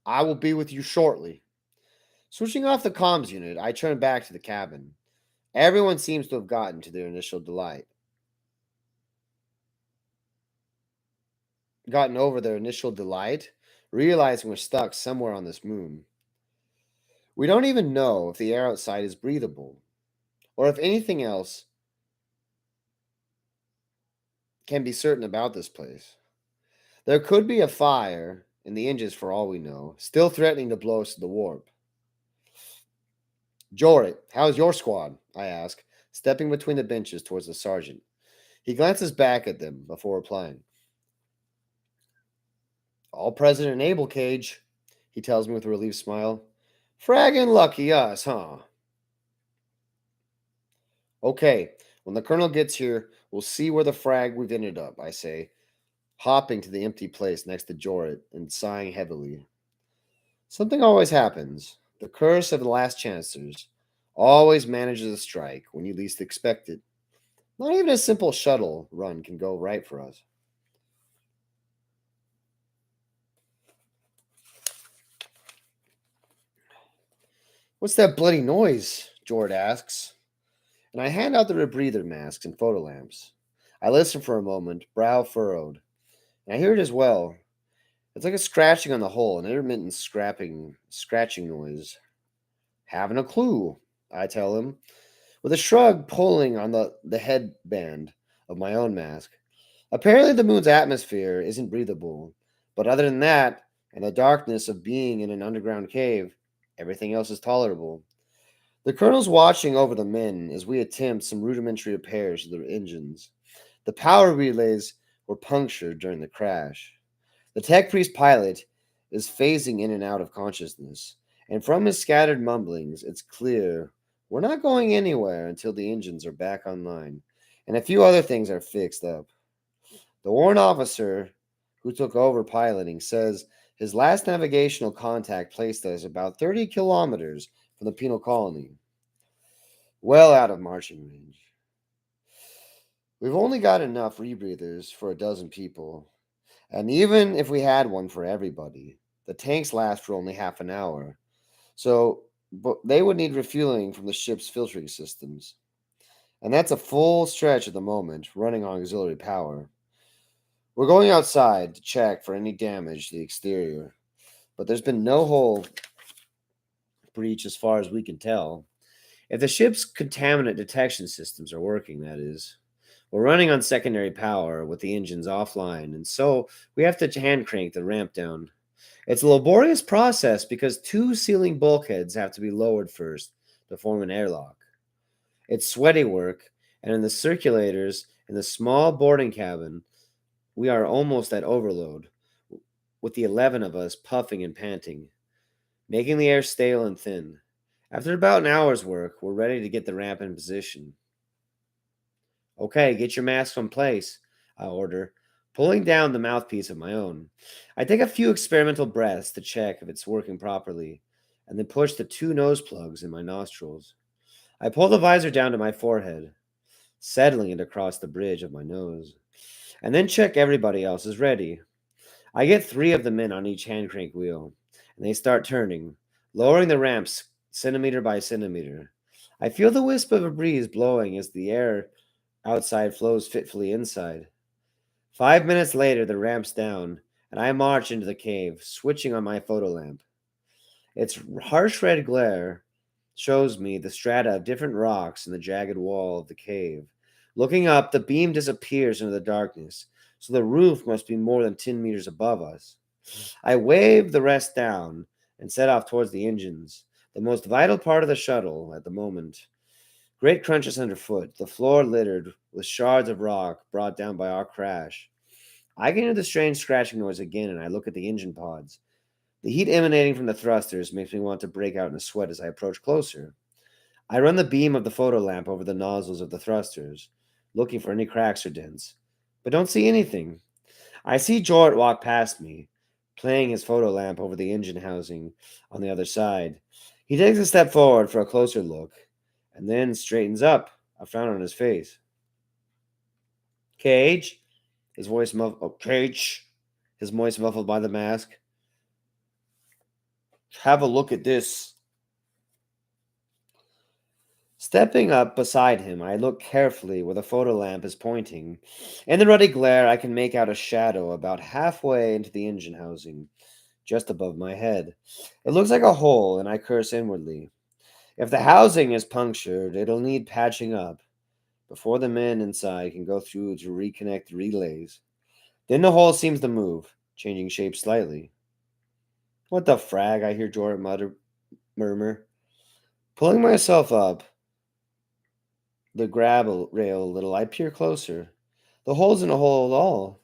I will be with you shortly. Switching off the comms unit, I turn back to the cabin. Everyone seems to have gotten to their initial delight. Gotten over their initial delight, realizing we're stuck somewhere on this moon. We don't even know if the air outside is breathable, or if anything else can be certain about this place. There could be a fire in the engines for all we know, still threatening to blow us to the warp. Jorit, how's your squad? I ask, stepping between the benches towards the sergeant. He glances back at them before replying. All present and able, Cage, he tells me with a relieved smile. Fraggin' lucky us, huh? Okay, when the colonel gets here, we'll see where the frag we've ended up, I say, hopping to the empty place next to Jorrit and sighing heavily. Something always happens. The curse of the last chancellors always manages to strike when you least expect it. Not even a simple shuttle run can go right for us. What's that bloody noise? Jord asks, and I hand out the rebreather masks and photo lamps. I listen for a moment, brow furrowed, and I hear it as well. It's like a scratching on the hull, an intermittent scratching noise. Haven't a clue, I tell him, with a shrug pulling on the headband of my own mask. Apparently, the moon's atmosphere isn't breathable, but other than that, and the darkness of being in an underground cave, everything else is tolerable. The colonel's watching over the men as we attempt some rudimentary repairs to the engines. The power relays were punctured during the crash. The tech priest pilot is phasing in and out of consciousness, and from his scattered mumblings, it's clear we're not going anywhere until the engines are back online and a few other things are fixed up. The warrant officer who took over piloting says his last navigational contact placed us about 30 kilometers from the penal colony, well out of marching range. We've only got enough rebreathers for a dozen people, and even if we had one for everybody, the tanks last for only half an hour. So, but they would need refueling from the ship's filtering systems. And that's a full stretch at the moment, running on auxiliary power. We're going outside to check for any damage to the exterior, but there's been no hull breach as far as we can tell. If the ship's contaminant detection systems are working, that is. We're running on secondary power with the engines offline, and so we have to hand crank the ramp down. It's a laborious process because two sealing bulkheads have to be lowered first to form an airlock. It's sweaty work, and in the circulators in the small boarding cabin, we are almost at overload, with the 11 of us puffing and panting, making the air stale and thin. After about an hour's work, we're ready to get the ramp in position. Okay, get your mask in place, I order, pulling down the mouthpiece of my own. I take a few experimental breaths to check if it's working properly, and then push the two nose plugs in my nostrils. I pull the visor down to my forehead, settling it across the bridge of my nose, and then check everybody else is ready. I get three of the men on each hand crank wheel, and they start turning, lowering the ramps centimeter by centimeter. I feel the wisp of a breeze blowing as the air outside flows fitfully inside. 5 minutes later, the ramp's down, and I march into the cave, switching on my photo lamp. Its harsh red glare shows me the strata of different rocks in the jagged wall of the cave. Looking up, the beam disappears into the darkness, so the roof must be more than 10 meters above us. I wave the rest down and set off towards the engines, the most vital part of the shuttle at the moment. Great crunches underfoot, the floor littered with shards of rock brought down by our crash. I can hear the strange scratching noise again, and I look at the engine pods. The heat emanating from the thrusters makes me want to break out in a sweat as I approach closer. I run the beam of the photo lamp over the nozzles of the thrusters, looking for any cracks or dents, but don't see anything. I see Jort walk past me, playing his photo lamp over the engine housing on the other side. He takes a step forward for a closer look, and then straightens up, a frown on his face. Cage, his voice muffled. Oh, Cage, his voice muffled by the mask. Have a look at this. Stepping up beside him, I look carefully where the photo lamp is pointing. In the ruddy glare, I can make out a shadow about halfway into the engine housing, just above my head. It looks like a hole, and I curse inwardly. If the housing is punctured, it'll need patching up before the men inside can go through to reconnect the relays. Then the hole seems to move, changing shape slightly. What the frag? I hear Jordan murmur. Pulling myself up, the grab rail a little, I peer closer. The hole's in a hole at all.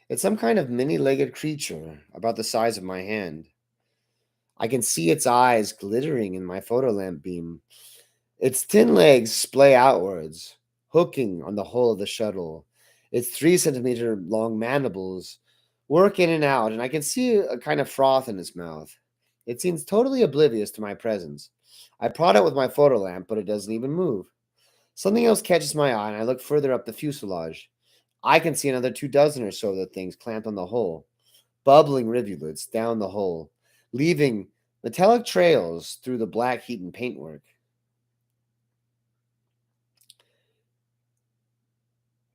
It's some kind of many-legged creature, about the size of my hand. I can see its eyes glittering in my photo lamp beam. Its thin legs splay outwards, hooking on the hull of the shuttle. Its 3 centimeter long mandibles work in and out, and I can see a kind of froth in its mouth. It seems totally oblivious to my presence. I prod it with my photo lamp, but it doesn't even move. Something else catches my eye, and I look further up the fuselage. I can see another 2 dozen or so of the things clamped on the hull, bubbling rivulets down the hull, leaving metallic trails through the black heat and paintwork.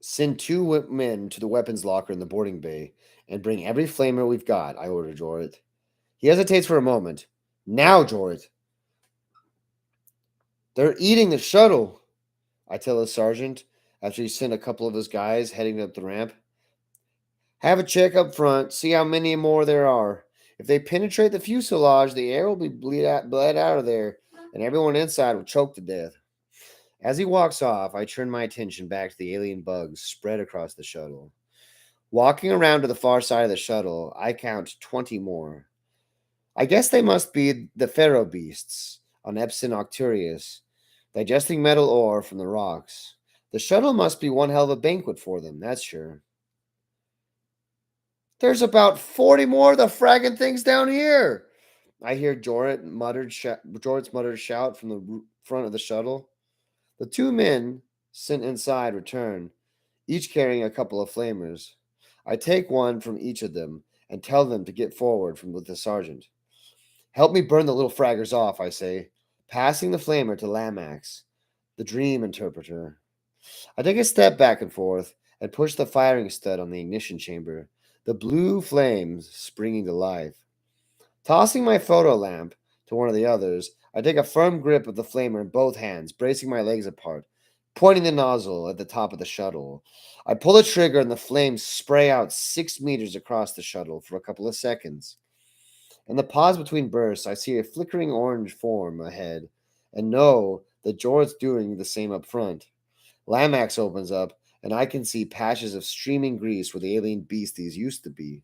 Send two men to the weapons locker in the boarding bay and bring every flamer we've got, I order Jorrit. He hesitates for a moment. Now, Jorrit. They're eating the shuttle, I tell the sergeant after he sent a couple of his guys heading up the ramp. Have a check up front, see how many more there are. If they penetrate the fuselage, the air will be bled out of there, and everyone inside will choke to death. As he walks off, I turn my attention back to the alien bugs spread across the shuttle. Walking around to the far side of the shuttle, I count 20 more. I guess they must be the Pharaoh beasts on Epson Octurius, digesting metal ore from the rocks. The shuttle must be one hell of a banquet for them, that's sure. There's about 40 more of the fragging things down here. I hear Jorrit's muttered shout from the front of the shuttle. The two men sent inside return, each carrying a couple of flamers. I take one from each of them and tell them to get forward with the sergeant. Help me burn the little fraggers off, I say, passing the flamer to Lamax, the dream interpreter. I take a step back and forth and push the firing stud on the ignition chamber, the blue flames springing to life. Tossing my photo lamp to one of the others, I take a firm grip of the flamer in both hands, bracing my legs apart, pointing the nozzle at the top of the shuttle. I pull the trigger and the flames spray out 6 meters across the shuttle for a couple of seconds. In the pause between bursts, I see a flickering orange form ahead and know that Jorrit's doing the same up front. Lamax opens up, and I can see patches of streaming grease where the alien beasties used to be.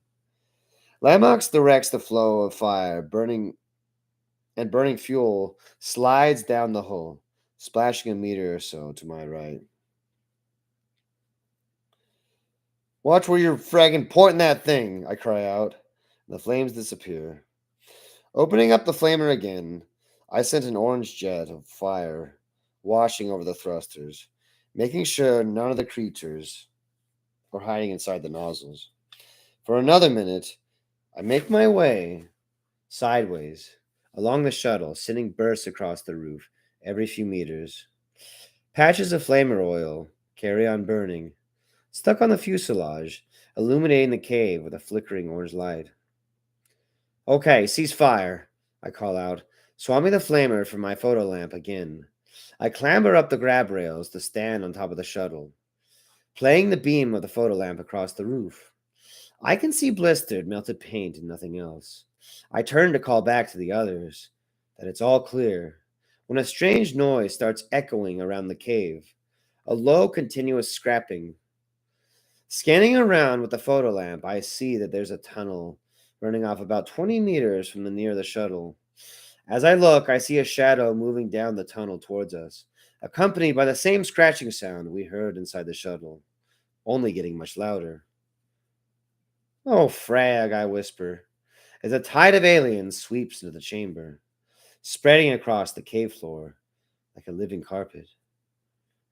Lamax directs the flow of fire, burning fuel slides down the hull, splashing a meter or so to my right. Watch where you're fragging pointing that thing, I cry out. The flames disappear. Opening up the flamer again, I sent an orange jet of fire washing over the thrusters, making sure none of the creatures were hiding inside the nozzles. For another minute, I make my way sideways along the shuttle, sending bursts across the roof every few meters. Patches of flamer oil carry on burning, stuck on the fuselage, illuminating the cave with a flickering orange light. Okay, cease fire, I call out, swapping the flamer for my photo lamp again. I clamber up the grab rails to stand on top of the shuttle, playing the beam of the photo lamp across the roof. I can see blistered, melted paint and nothing else. I turn to call back to the others that it's all clear when a strange noise starts echoing around the cave, a low, continuous scrapping. Scanning around with the photo lamp, I see that there's a tunnel running off about 20 meters from the near the shuttle. As I look, I see a shadow moving down the tunnel towards us, accompanied by the same scratching sound we heard inside the shuttle, only getting much louder. Oh, frag, I whisper, as a tide of aliens sweeps into the chamber, spreading across the cave floor like a living carpet.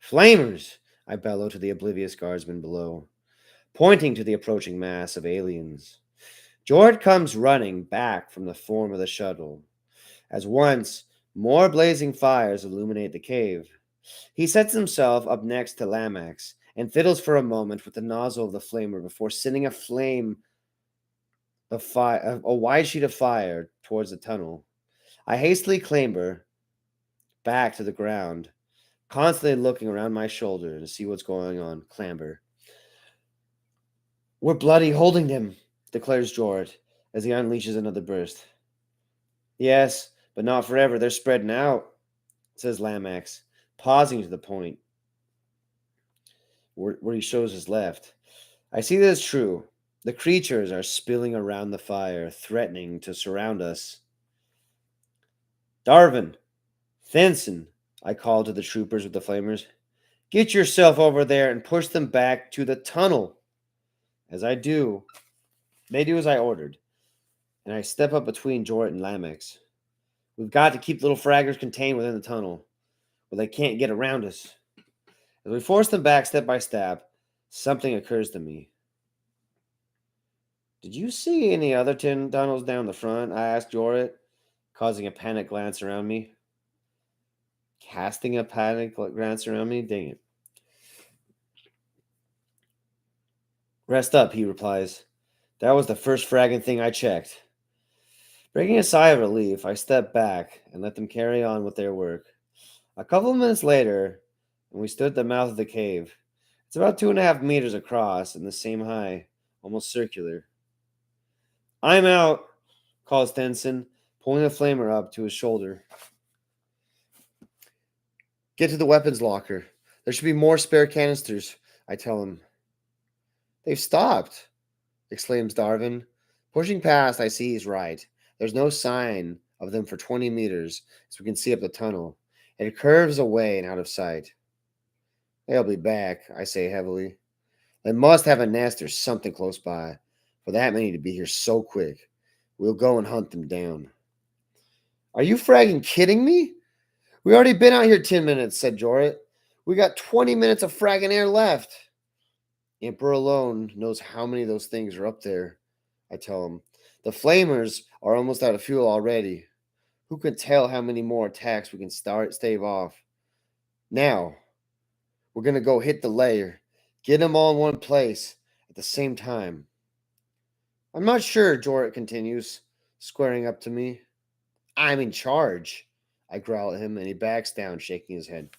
Flamers! I bellow to the oblivious guardsmen below, pointing to the approaching mass of aliens. Jord comes running back from the form of the shuttle, as once more blazing fires illuminate the cave. He sets himself up next to Lamax and fiddles for a moment with the nozzle of the flamer before sending a wide sheet of fire towards the tunnel. I hastily clamber back to the ground, constantly looking around my shoulder to see what's going on. Clamber. We're bloody holding them, declares Jord as he unleashes another burst. Yes, but not forever. They're spreading out, says Lamax, pausing to the point. where he shows his left. I see that it's true. The creatures are spilling around the fire, threatening to surround us. Darvin, Thenson, I call to the troopers with the flamers. Get yourself over there and push them back to the tunnel. As I do, they do as I ordered, and I step up between Jorrit and Lamex. We've got to keep little fraggers contained within the tunnel, where they can't get around us. As we force them back step by step, something occurs to me. Did you see any other tin tunnels down the front? I asked Jorrit, causing a panic glance around me. Casting a panic glance around me? Dang it. Rest up, he replies. That was the first fragging thing I checked. Breaking a sigh of relief, I step back and let them carry on with their work. A couple of minutes later, and we stood at the mouth of the cave. It's about 2.5 meters across and the same high, almost circular. I'm out, calls Thenson, pulling the flamer up to his shoulder. Get to the weapons locker. There should be more spare canisters, I tell him. They've stopped, exclaims Darvin. Pushing past, I see he's right. There's no sign of them for 20 meters, as we can see up the tunnel. It curves away and out of sight. They'll be back, I say heavily. They must have a nest or something close by, for that many to be here so quick. We'll go and hunt them down. Are you fragging kidding me? We already been out here 10 minutes, said Jorrit. We got 20 minutes of fragging air left. Emperor alone knows how many of those things are up there, I tell him. The flamers are almost out of fuel already. Who can tell how many more attacks we can stave off? Now, we're going to go hit the lair. Get them all in one place at the same time. I'm not sure, Jorrit continues, squaring up to me. I'm in charge, I growl at him, and he backs down, shaking his head.